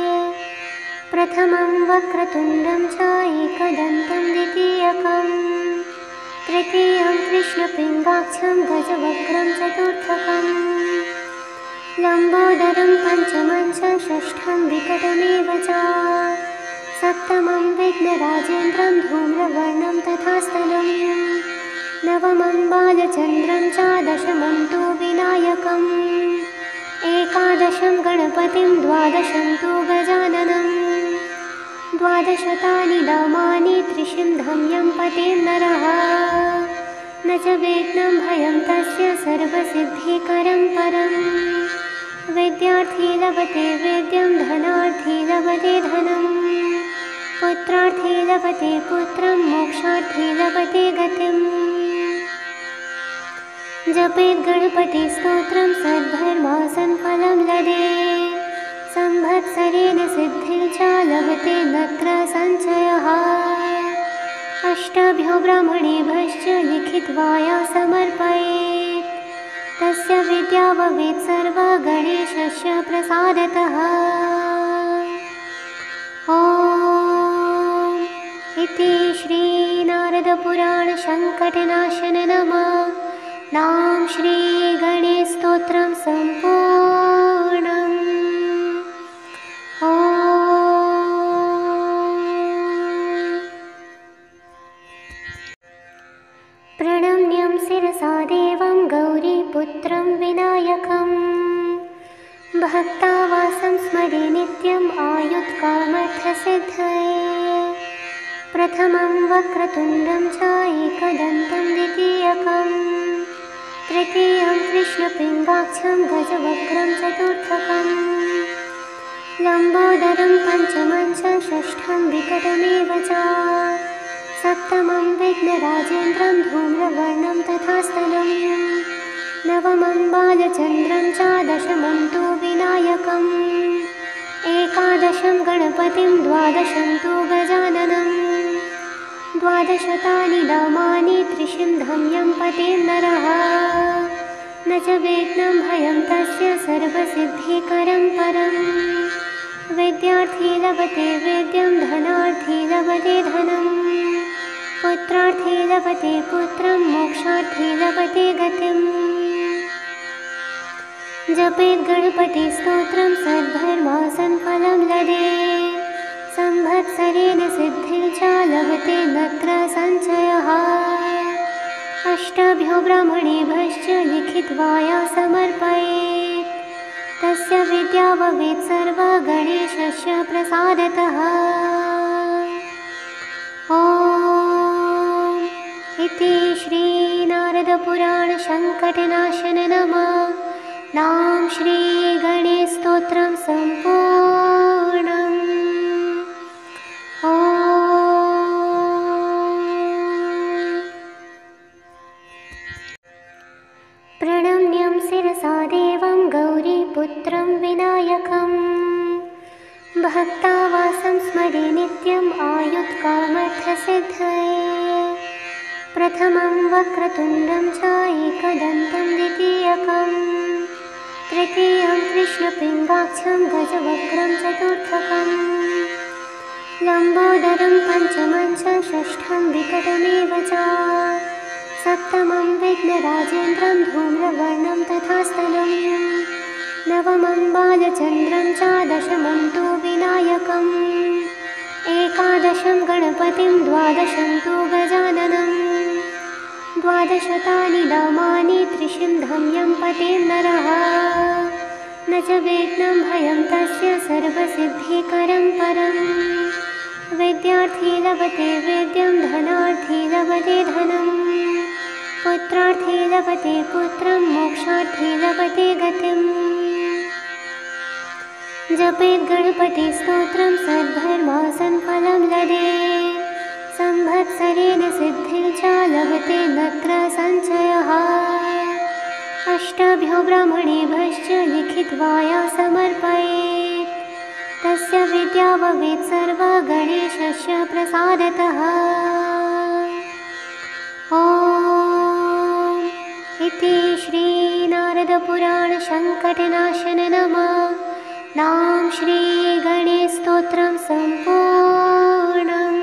प्रथमं वक्रतुण्डं च एकदन्तं द्वितीयकं। तृतीयं कृष्णपिङ्गाक्षं गजवक्त्रं चतुर्थकम्। लम्बोदरं पञ्चमं च षष्ठं विकटमेव च। सप्तमं विघ्नराजेन्द्रं धूम्रवर्णं तथास्तनं। नवमं बालचन्द्रं च दशमं तु विनायकम्। एकादशं गणपतिं द्वादशं तु गजाननं। द्वादशतानि नामानि त्रिशिन्धं यं पते नरः। न च विघ्नं भयं तस्य सर्वसिद्धिकरं परम्। विद्यार्थी लभते विद्यं धनार्थी लभते धनम्। पुत्रार्थी लभते पुत्रं मोक्षार्थी लभते गतिम्। जपेत् गणपतिस्तोत्रं सद्धर्मासनफलं लभेत्। संवत्सरेण सिद्धिं च लभते नत्र संशयः। अष्टभ्यो ब्राह्मणेभ्यश्च लिखित्वा या समर्पयेत्। तस्य विद्या भवेत् सर्वा गणेशस्य प्रसादतः। ॐ इति श्रीनारदपुराणसङ्कटनाशन नमः। नाम श्रीगणेशस्तोत्रं सम्पूर्णम्। ॐ प्रणम्यं शिरसा देवं गौरीपुत्रं विनायकम्। भक्तावासं स्मरे नित्यम् आयुत्कामर्थसिद्धये। प्रथमं वक्रतुण्डं च एकदन्तं द्वितीयकम्। तृतीयं कृष्णपिङ्गाक्षं गजवक्त्रं चतुर्थकम्। लम्बोदरं पञ्चमं च षष्ठं विकटमेव च। सप्तमं विघ्नराजेन्द्रं धूम्रवर्णं तथास्तनं। नवमं बालचन्द्रं च दशमं तु विनायकम्। एकादशं गणपतिं द्वादशं तु गजाननं। द्वादशतानि नामानि त्रिशिन्धं यं पते नरः। न च विघ्नं भयं तस्य सर्वसिद्धिकरं परम्। विद्यार्थी लभते विद्यं धनार्थी लभते धनम्। पुत्रार्थी लभते पुत्रं मोक्षार्थी लभते गतिम्। जपेत् गणपतिस्तोत्रं सद्धर्मासनफलं लभेत्। संवत्सरेण सिद्धिं च लभते नत्र संशयः। अष्टभ्यो ब्राह्मणेभ्यश्च लिखित्वा या समर्पयेत्। तस्य विद्या भवेत् सर्वा गणेशस्य प्रसादतः। ॐ इति श्रीनारदपुराणसङ्कटनाशन नमः। नाम श्रीगणेशस्तोत्रं सम्पूर्णम्। ॐ प्रणम्यं शिरसा देवं गौरीपुत्रं विनायकम्। भक्तावासं स्मरे नित्यम् आयुत्कामर्थसिद्धये। प्रथमं वक्रतुण्डं च एकदन्तं द्वितीयकम्। तृतीयं कृष्णपिङ्गाक्षं गजवक्त्रं चतुर्थकम्। लम्बोदरं पञ्चमं च षष्ठं विकटमेव च। सप्तमं विघ्नराजेन्द्रं धूम्रवर्णं तथास्तनं। नवमं बालचन्द्रं च दशमं तु विनायकम्। एकादशं गणपतिं द्वादशं तु गजाननं। द्वादशतानि नामानि त्रिशिन्धं यं पते नरः। न च विघ्नं भयं तस्य सर्वसिद्धिकरं परम्। विद्यार्थी लभते विद्यं धनार्थी लभते धनम्। पुत्रार्थी लभते पुत्रं मोक्षार्थी लभते गतिम्। जपेत् गणपतिस्तोत्रं सद्धर्मासन् फलं लभेत्। संवत्सरेण सिद्धिर्च लभते नत्र संशयः। अष्टभ्यो ब्राह्मणेभ्यश्च लिखित्वा या समर्पयेत्। तस्य विद्या भवेत् सर्वा गणेशस्य प्रसादतः। ॐ इति श्रीनारदपुराणसङ्कटनाशननमः श्रीगणेशस्तोत्रं सम्पूर्णम्।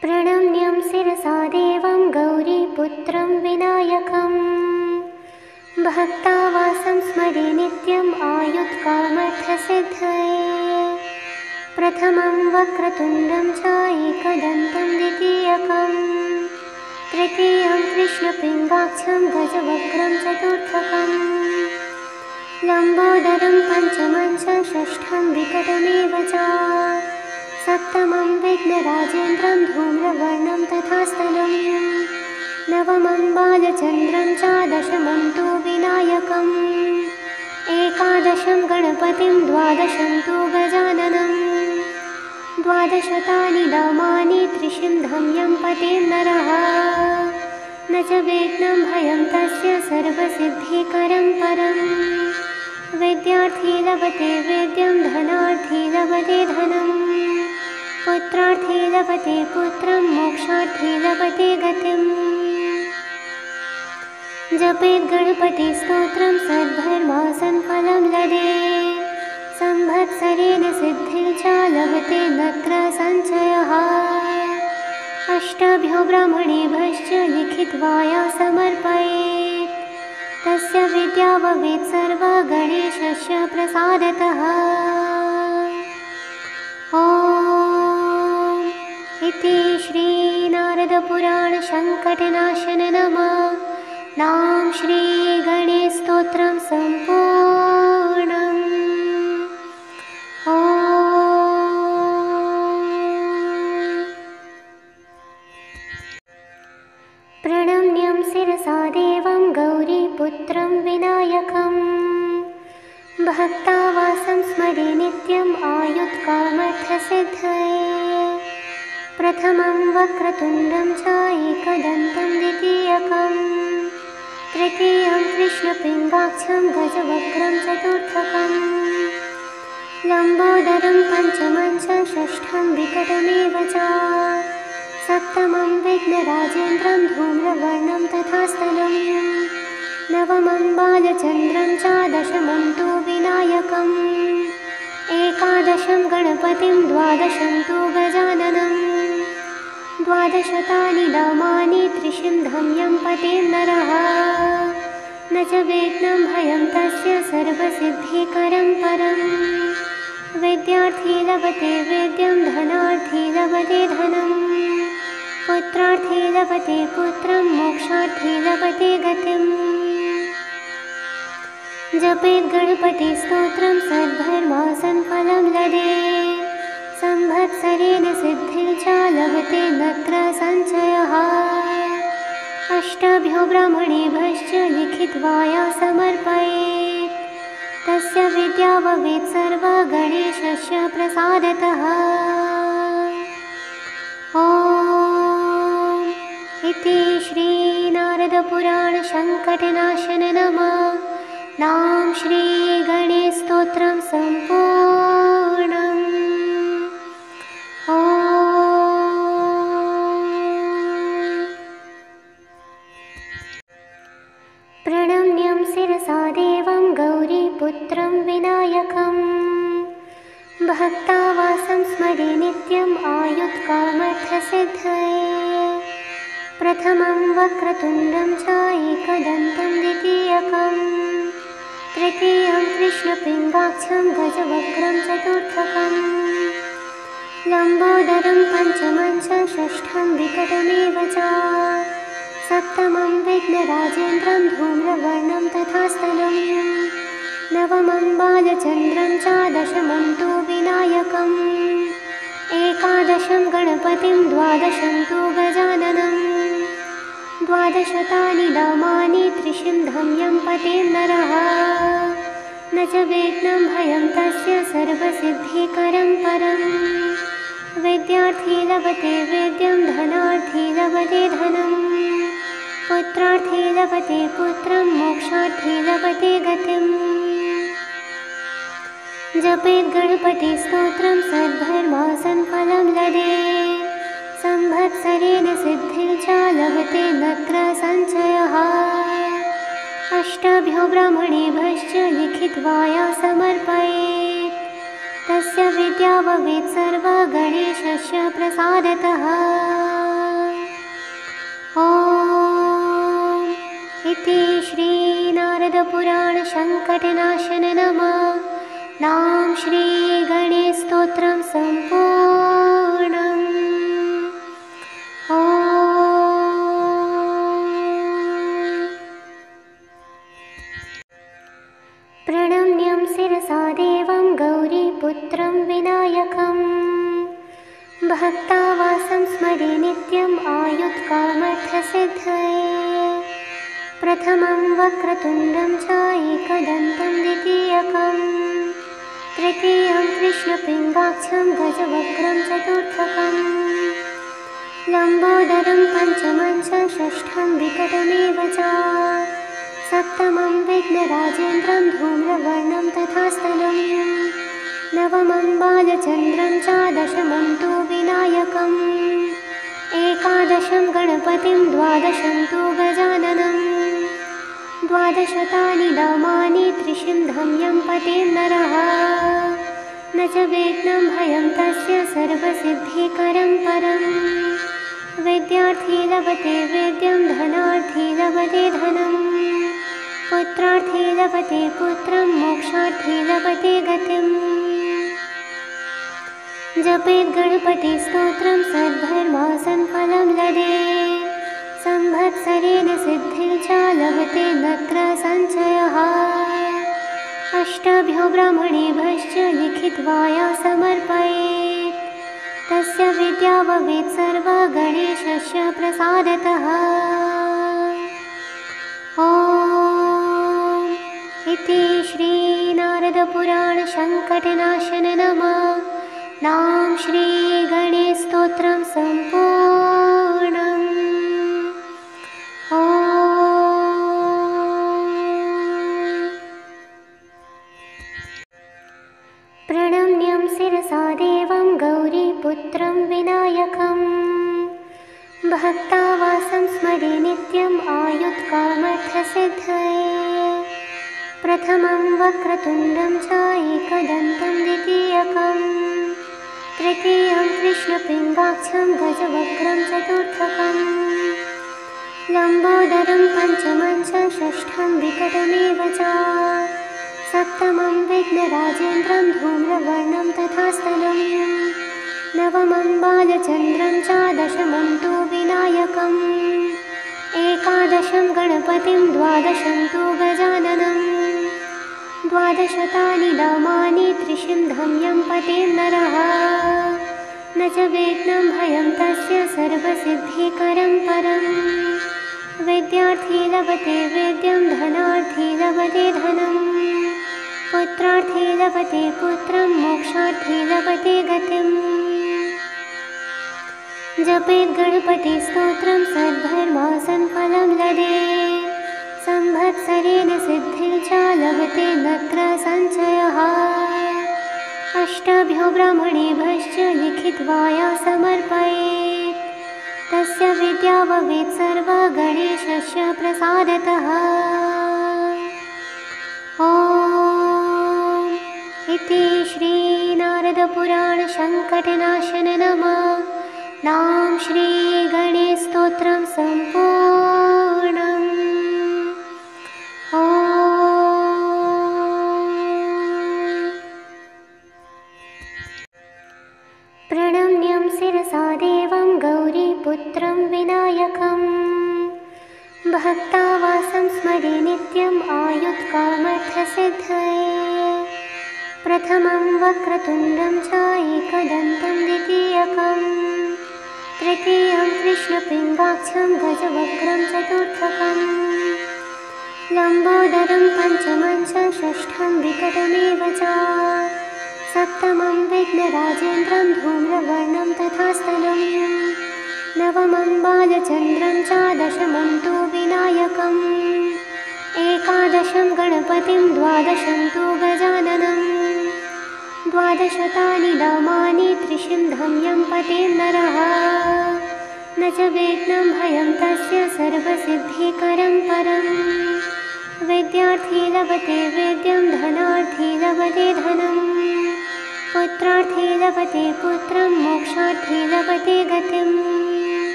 प्रणम्यं शिरसा देवं गौरीपुत्रं विनायकम्। भक्तावासं स्मरे नित्यम् आयुत्कामर्थसिद्धये। प्रथमं वक्रतुण्डं च एकदन्तं द्वितीयकम्। तृतीयं कृष्णपिङ्गाक्षं गजवक्त्रं चतुर्थकम्। लम्बोदरं पञ्चमं च षष्ठं विकटमेव च। सप्तमं विघ्नराजेन्द्रं धूम्रवर्णं तथा स्थलं। नवमं बालचन्द्रं च दशमं तु विनायकम्। एकादशं गणपतिं द्वादशं तु गजाननम्। द्वादशतानि नामानि त्रिशिन्धं यं पतेन् नरः। न च विघ्नं भयं तस्य सर्वसिद्धिकरं परम्। विद्यार्थी लभते विद्यं धनार्थी लभते धनम्। पुत्रार्थी लभते पुत्रं मोक्षार्थी लभते गतिम्। जपेत् गणपतिस्तोत्रं सद्धर्मासन् फलं लभेत्। संवत्सरेण सिद्धिर्च लभते नत्र संशयः। अष्टभ्यो ब्राह्मणेभ्यश्च लिखित्वा या समर्पयेत्। तस्य विद्या भवेत् सर्वा गणेशस्य प्रसादतः। ॐ इति श्रीनारदपुराणसङ्कटनाशननमः श्रीगणेशस्तोत्रं सम्पूर्णम्। प्रणम्यं शिरसा देवं गौरीपुत्रं विनायकम्। भक्तावासं स्मरे नित्यम् आयुत्कामर्थसिद्धये। प्रथमं वक्रतुण्डं च एकदन्तं द्वितीयकम्। तृतीयं कृष्णपिङ्गाक्षं गजवक्त्रं चतुर्थकम्। लम्बोदरं पञ्चमं च षष्ठं विकटमेव च। सप्तमं विघ्नराजेन्द्रं धूम्रवर्णं तथा स्थलं। नवमं बालचन्द्रं च दशमं तु विनायकम्। एकादशं गणपतिं द्वादशं तु गजाननम्। द्वादशतानि नामानि त्रिशिन्धं यं पतेन् नरः। न च विघ्नं भयं तस्य सर्वसिद्धिकरं परम्। विद्यार्थी लभते विद्यं धनार्थी लभते धनम्। पुत्रार्थी लभते पुत्रं मोक्षार्थी लभते गतिम्। जपेत् गणपतिस्तोत्रं सद्धर्मासन् फलं लभेत्। संवत्सरेण सिद्धिर्च लभते नत्र संशयः। अष्टभ्यो ब्राह्मणेभ्यश्च लिखित्वा या समर्पयेत्। तस्य विद्या भवेत् सर्वा गणेशस्य प्रसादतः। ॐ इति श्रीनारदपुराणसङ्कटनाशननमः श्रीगणेशस्तोत्रं सम्पूर्णम्। प्रणम्यं शिरसा देवं गौरीपुत्रं विनायकम्। भक्तावासं स्मरे नित्यम् आयुत्कामर्थसिद्धये। प्रथमं वक्रतुण्डं च एकदन्तं द्वितीयकम्। तृतीयं कृष्णपिङ्गाक्षं गजवक्त्रं चतुर्थकम्। लम्बोदरं पञ्चमं च षष्ठं विकटमेव च। सप्तमं विघ्नराजेन्द्रं धूम्रवर्णं तथा स्थलं। नवमं बालचन्द्रं च दशमं तु विनायकम्। एकादशं गणपतिं द्वादशं तु गजाननम्। द्वादशतानि नामानि त्रिशिन्धं यं पते नरः न च विघ्नं भयं तस्य सर्वसिद्धिकरं परम् विद्यार्थी लभते विद्यं धनार्थी लभते धनम् पुत्रार्थी लभते पुत्रं मोक्षार्थी लभते गतिम् जपेत् गणपतिस्तोत्रं सद्धर्मासन् फलं लभेत् संवत्सरेण सिद्धिं च लभते नत्र संशयः अष्टभ्यो ब्राह्मणेभ्यश्च लिखित्वा या समर्पयेत् तस्य विद्या भवेत् सर्वा गणेशस्य प्रसादतः ॐ इति श्रीनारदपुराणसङ्कटनाशननाम श्रीगणेशस्तोत्रं सम्पूर्णम् प्रणम्यं शिरसा देवं गौरीपुत्रं विनायकं भक्तावासं स्मरे नित्यम् आयुत्कामर्थसिद्धये प्रथमं वक्रतुण्डं च एकदन्तं द्वितीयकं तृतीयं कृष्णपिङ्गाक्षं गजवक्त्रं चतुर्थकं लम्बोदरं पञ्चमं च षष्ठं विकटमेव च सप्तमं विघ्नराजेन्द्रं धूम्रवर्णं तथास्तनं नवमं बालचन्द्रं च दशमं तु विनायकम् एकादशं गणपतिं द्वादशं तु गजाननं द्वादशतानि नामानि त्रिशिन्धं यं पते नरः न च विघ्नं भयं तस्य सर्वसिद्धिकरं परम् विद्यार्थी लभते विद्यं धनार्थी लभते धनम् पुत्रार्थी लभते पुत्रं मोक्षार्थी लभते गतिम् जपेत् गणपतिस्तोत्रं सद्धर्मासन् फलं लभेत् संवत्सरेण सिद्धिं च लभते नत्र संशयः अष्टभ्यो ब्राह्मणेभ्यश्च लिखित्वा या समर्पयेत् तस्य विद्या भवेत् सर्वा गणेशस्य प्रसादतः ॐ इति श्रीनारदपुराणसङ्कटनाशननाम श्रीगणेशस्तोत्रं सम्पूर्णम् ॐ प्रणम्यं शिरसा देवं गौरीपुत्रं विनायकं भक्तावासं स्मरे नित्यम् आयुत्कामर्थसिद्धये प्रथमं वक्रतुण्डं च एकदन्तं द्वितीयकं तृतीयं कृष्णपिङ्गाक्षं गजवक्त्रं चतुर्थकं लम्बोदरं पञ्चमं च षष्ठं विकटमेव च सप्तमं विघ्नराजेन्द्रं धूम्रवर्णं तथास्तनं नवमं बालचन्द्रं च दशमं तु विनायकम् एकादशं गणपतिं द्वादशं तु गजाननं द्वादशतानि नामानि त्रिशिन्धं यं पते नरः न च विघ्नं भयं तस्य सर्वसिद्धिकरं परम् विद्यार्थी लभते विद्यं धनार्थी लभते धनम् पुत्रार्थी लभते पुत्रं मोक्षार्थी लभते गतिम् जपेत् गणपतिस्तोत्रं सद्धर्मासन् फलं लभेत् संवत्सरेण सिद्धिं च लभते नत्र संशयः अष्टभ्यो ब्राह्मणेभ्यश्च लिखित्वा या समर्पयेत् तस्य विद्या भवेत् सर्वा गणेशस्य प्रसादतः ॐ इति श्रीनारदपुराणसङ्कटनाशननाम श्रीगणेशस्तोत्रं सम्पूर्णम् ॐ प्रणम्यं शिरसा देवं गौरीपुत्रं विनायकं भक्तावासं स्मरे नित्यम् आयुत्कामर्थसिद्धये प्रथमं वक्रतुण्डं च एकदन्तं द्वितीयकं तृतीयं कृष्णपिङ्गाक्षं गजवक्त्रं चतुर्थकं लम्बोदरं पञ्चमं च षष्ठं विकटमेव च सप्तमं विघ्नराजेन्द्रं धूम्रवर्णं तथा स्थलं नवमं बालचन्द्रं च दशमं तु विनायकम् एकादशं गणपतिं द्वादशं तु गजाननं द्वादशतानि नामानि त्रिशिन्धं यं पतेन् नरः न च विघ्नं भयं तस्य सर्वसिद्धिकरं परम् विद्यार्थी लभते विद्यं धनार्थी लभते धनं पुत्रार्थी लभते पुत्रं मोक्षार्थी लभते गतिम्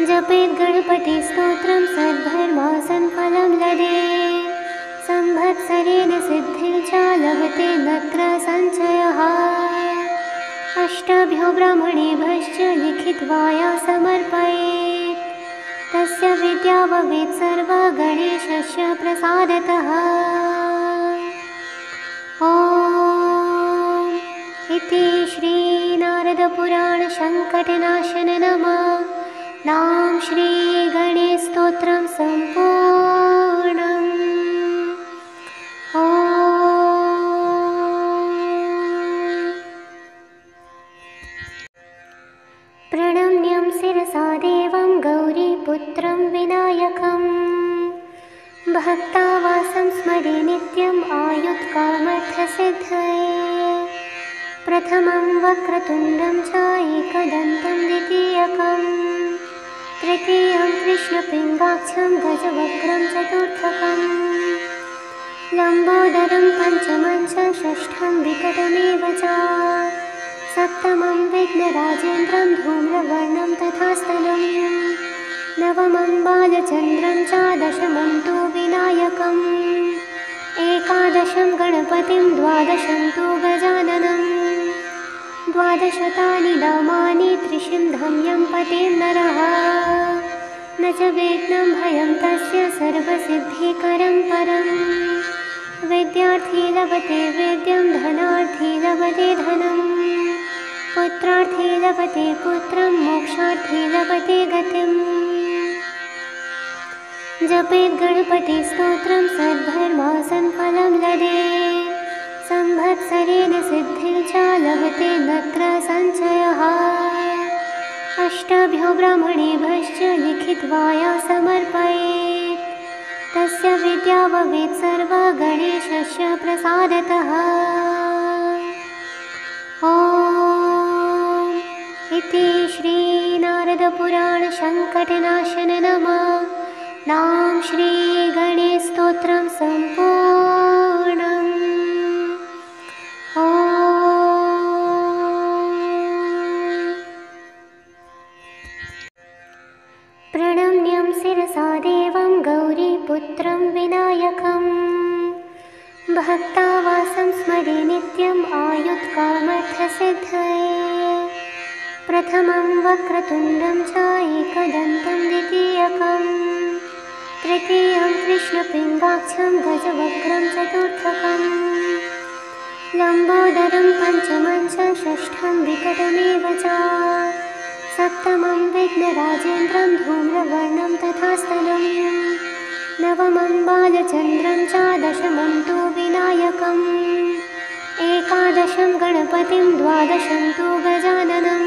जपेत् गणपतिस्तोत्रं सद्धर्मासन् फलं लभेत् संवत्सरेण सिद्धिं च लभते नत्र संशयः अष्टभ्यो ब्राह्मणेभ्यश्च लिखित्वा या समर्पयेत् तस्य विद्या भवेत् सर्वा गणेशस्य प्रसादतः ॐ इति श्रीनारदपुराणसङ्कटनाशन नाम श्रीगणेशस्तोत्रं सम्पूर्णम् ॐ प्रणम्यं शिरसा देवं गौरीपुत्रं विनायकं भक्तावासं स्मरे नित्यम् आयुत्कामर्थसिद्धये प्रथमं वक्रतुण्डं च एकदन्तं द्वितीयकं तृतीयं कृष्णपिङ्गाक्षं गजवक्त्रं चतुर्थकं लम्बोदरं पञ्चमं च षष्ठं विकटमेव च सप्तमं विघ्नराजेन्द्रं धूम्रवर्णं तथा स्थलं नवमं बालचन्द्रं च दशमं तु विनायकम् एकादशं गणपतिं द्वादशं तु गजाननं द्वादशतानि नामानि त्रिशिन्धं यं पतेन् नरः न च विघ्नं भयं तस्य सर्वसिद्धिकरं परम् विद्यार्थी लभते विद्यं धनार्थी लभते धनं पुत्रार्थी लभते पुत्रं मोक्षार्थी लभते गतिम् जपेत् गणपतिस्तोत्रं सद्धर्मासन् फलं लभेत् संवत्सरेण सिद्धिं च लभते नत्र संशयः अष्टभ्यो ब्राह्मणेभ्यश्च लिखित्वा या समर्पयेत् तस्य विद्या भवेत् सर्वा गणेशस्य प्रसादतः ॐ इति श्रीनारदपुराणसङ्कटनाशन नाम श्रीगणेशस्तोत्रं सम्पूर्णम् ॐ प्रणम्यं शिरसा देवं गौरीपुत्रं विनायकं भक्तावासं स्मरे नित्यम् आयुत्कामर्थसिद्धये प्रथमं वक्रतुण्डं च एकदन्तं द्वितीयकं तृतीयं कृष्णपिङ्गाक्षं गजवक्त्रं चतुर्थकं लम्बोदरं पञ्चमं च षष्ठं विकटमेव च सप्तमं विघ्नराजेन्द्रं धूम्रवर्णं तथा स्थलं नवमं बालचन्द्रं च दशमं तु विनायकम् एकादशं गणपतिं द्वादशं तु गजाननं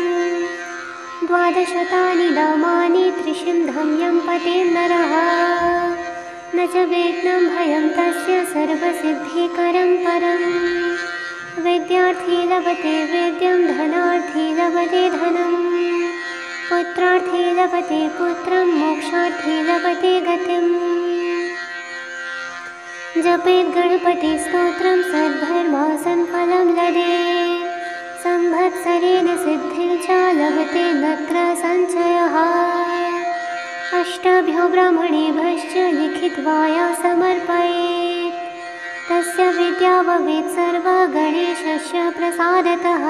द्वादशतानि नामानि त्रिशिन्धं यं पतेन् नरः न च विघ्नं भयं तस्य सर्वसिद्धिकरं परम् विद्यार्थी लभते विद्यं धनार्थी लभते धनं पुत्रार्थी लभते पुत्रं मोक्षार्थी लभते गतिम् जपेत् गणपतिस्तोत्रं सद्धर्मासन् फलं लभेत् संवत्सरेण सिद्धिं च लभते नत्र संशयः अष्टभ्यो ब्राह्मणेभ्यश्च लिखित्वा या समर्पयेत् तस्य विद्या भवेत् सर्वा गणेशस्य प्रसादतः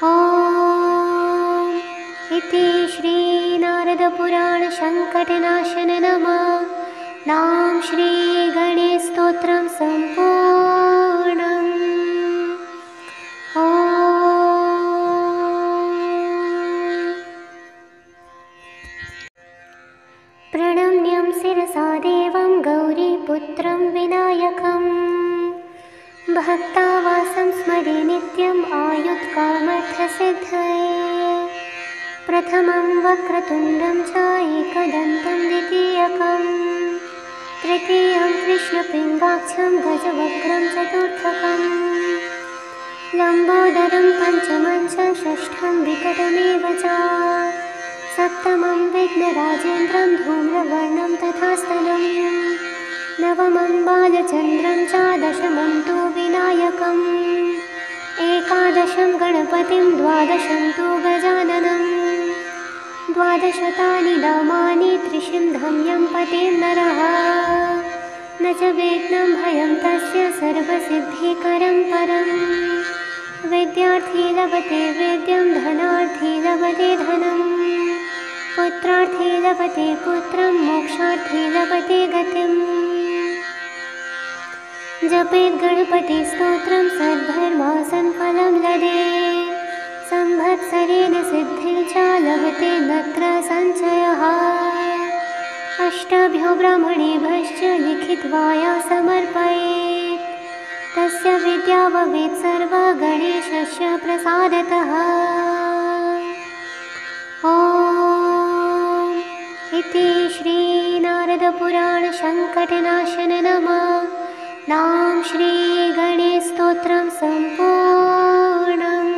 ॐ इति श्रीनारदपुराणसङ्कटनाशन नाम श्रीगणेशस्तोत्रं सम्पूर्णम् ॐ भक्तावासं स्मरे नित्यम् आयुत्कामर्थसिद्धये। प्रथमं वक्रतुण्डं च एकदन्तं द्वितीयकं, तृतीयं कृष्णपिङ्गाक्षं गजवक्त्रं चतुर्थकम्, लम्बोदरं पञ्चमं च षष्ठं विकटमेव च, सप्तमं विघ्नराजेन्द्रं धूम्रवर्णं तथा स्थलं, नवमं बालचन्द्रं च दशमं तु विनायकम्, एकादशं गणपतिं द्वादशं तु गजाननं, द्वादशतानि नामानि त्रिशिन्धं यं पतेन् नरः, न च विघ्नं भयं तस्य सर्वसिद्धिकरं परम्। विद्यार्थी लभते विद्यं धनार्थी लभते धनं, पुत्रार्थी लभते पुत्रं मोक्षार्थी लभते गतिम्। जपेत् गणपतिस्तोत्रं सद्धर्मासन् फलं लभेत्, संवत्सरेण सिद्धिं च लभते नत्र संशयः। अष्टभ्यो ब्राह्मणेभ्यश्च लिखित्वा या समर्पयेत्, तस्य विद्या भवेत् सर्वा गणेशस्य प्रसादतः। ॐ इति श्रीनारदपुराणसङ्कटनाशननाम श्रीगणेशस्तोत्रं सम्पूर्णम्।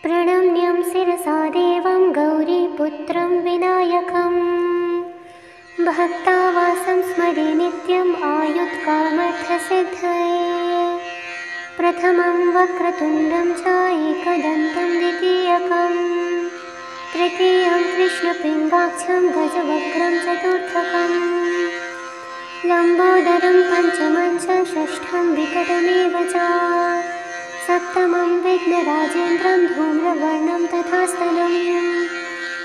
प्रणम्यं शिरसा देवं गौरीपुत्रं विनायकं, भक्तावासं स्मरे नित्यम् आयुत्कामर्थसिद्धये। प्रथमं वक्रतुण्डं च एकदन्तं द्वितीयकं, तृतीयं कृष्णपिङ्गाक्षं गजवक्त्रं चतुर्थकं, लम्बोदरं पञ्चमं च षष्ठं विकटमेव च, सप्तमं विघ्नराजेन्द्रं धूम्रवर्णं तथा स्थलं,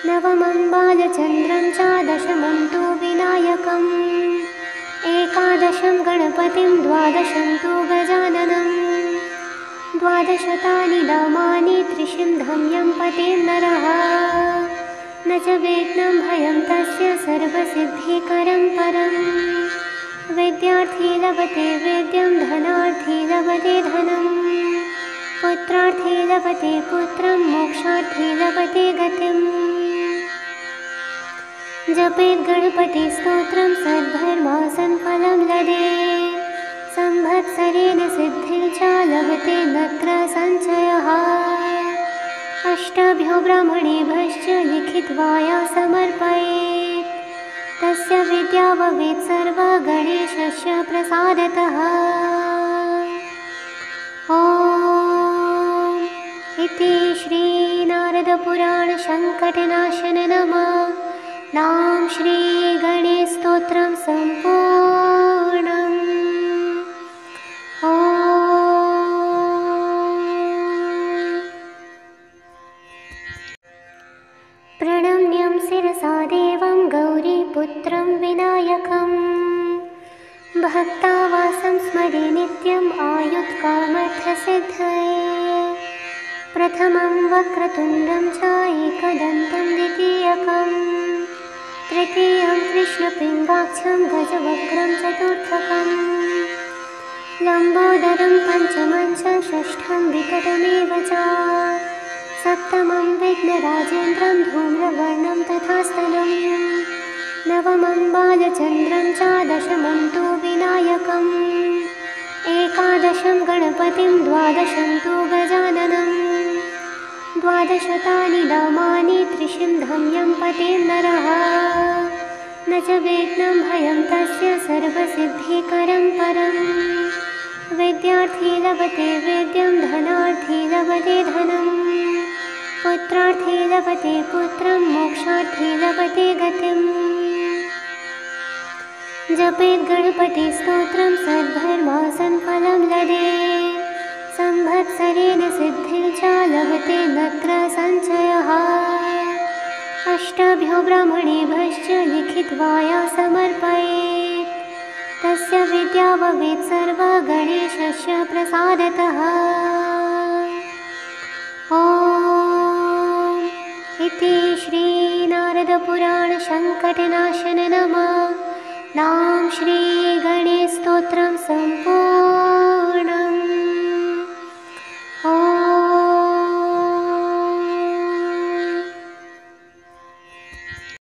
नवमं बालचन्द्रं च दशमं तु विनायकम्, एकादशं गणपतिं द्वादशं तु गजाननं, द्वादशतानि नामानि त्रिशिन्धं यं पतेन् नरः, न च विघ्नं भयं तस्य सर्वसिद्धिकरं परम्। विद्यार्थी लभते विद्यं धनार्थी लभते धनं, पुत्रार्थी लभते पुत्रं मोक्षार्थी लभते गतिम्। जपेत् गणपतिस्तोत्रं सद्धर्मासन् फलं लभेत्, संवत्सरेण सिद्धिं च लभते नत्र संशयः। अष्टभ्यो ब्राह्मणेभ्यश्च लिखित्वा या समर्पयेत्, तस्य विद्या भवेत् सर्वा गणेशस्य प्रसादतः। ॐ इति श्रीनारदपुराणसङ्कटनाशननाम श्रीगणेशस्तोत्रं सम्पूर्णम्। प्रणम्यं शिरसा देवं गौरीपुत्रं विनायकं, भक्तावासं स्मरे नित्यम् आयुत्कामर्थसिद्धये। प्रथमं वक्रतुण्डं च एकदन्तं द्वितीयकं, तृतीयं कृष्णपिङ्गाक्षं गजवक्त्रं चतुर्थकं, लम्बोदरं पञ्चमं च षष्ठं विकटमेव च, सप्तमं विघ्नराजेन्द्रं धूम्रवर्णं तथा स्थलं, नवमं बालचन्द्रं च दशमं तु विनायकम्, एकादशं गणपतिं द्वादशं तु गजाननं, द्वादशतानि नामानि त्रिशिन्धं यं पतेन् नरः, न च विघ्नं भयं तस्य सर्वसिद्धिकरं परम्। विद्यार्थी लभते विद्यं धनार्थी लभते धनं, पुत्रार्थी लभते पुत्रं मोक्षार्थी लभते गतिम्। जपेत् गणपतिस्तोत्रं सद्धर्मासन् फलं लभेत्, संवत्सरेण सिद्धिं च लभते नत्र संशयः। अष्टभ्यो ब्राह्मणेभ्यश्च लिखित्वा या समर्पयेत्, तस्य विद्या भवेत् सर्वा गणेशस्य प्रसादतः। ॐ इति श्रीनारद पुराणसङ्कटनाशन नमः। नाम श्री गणेश स्तोत्रम संपूर्णम्।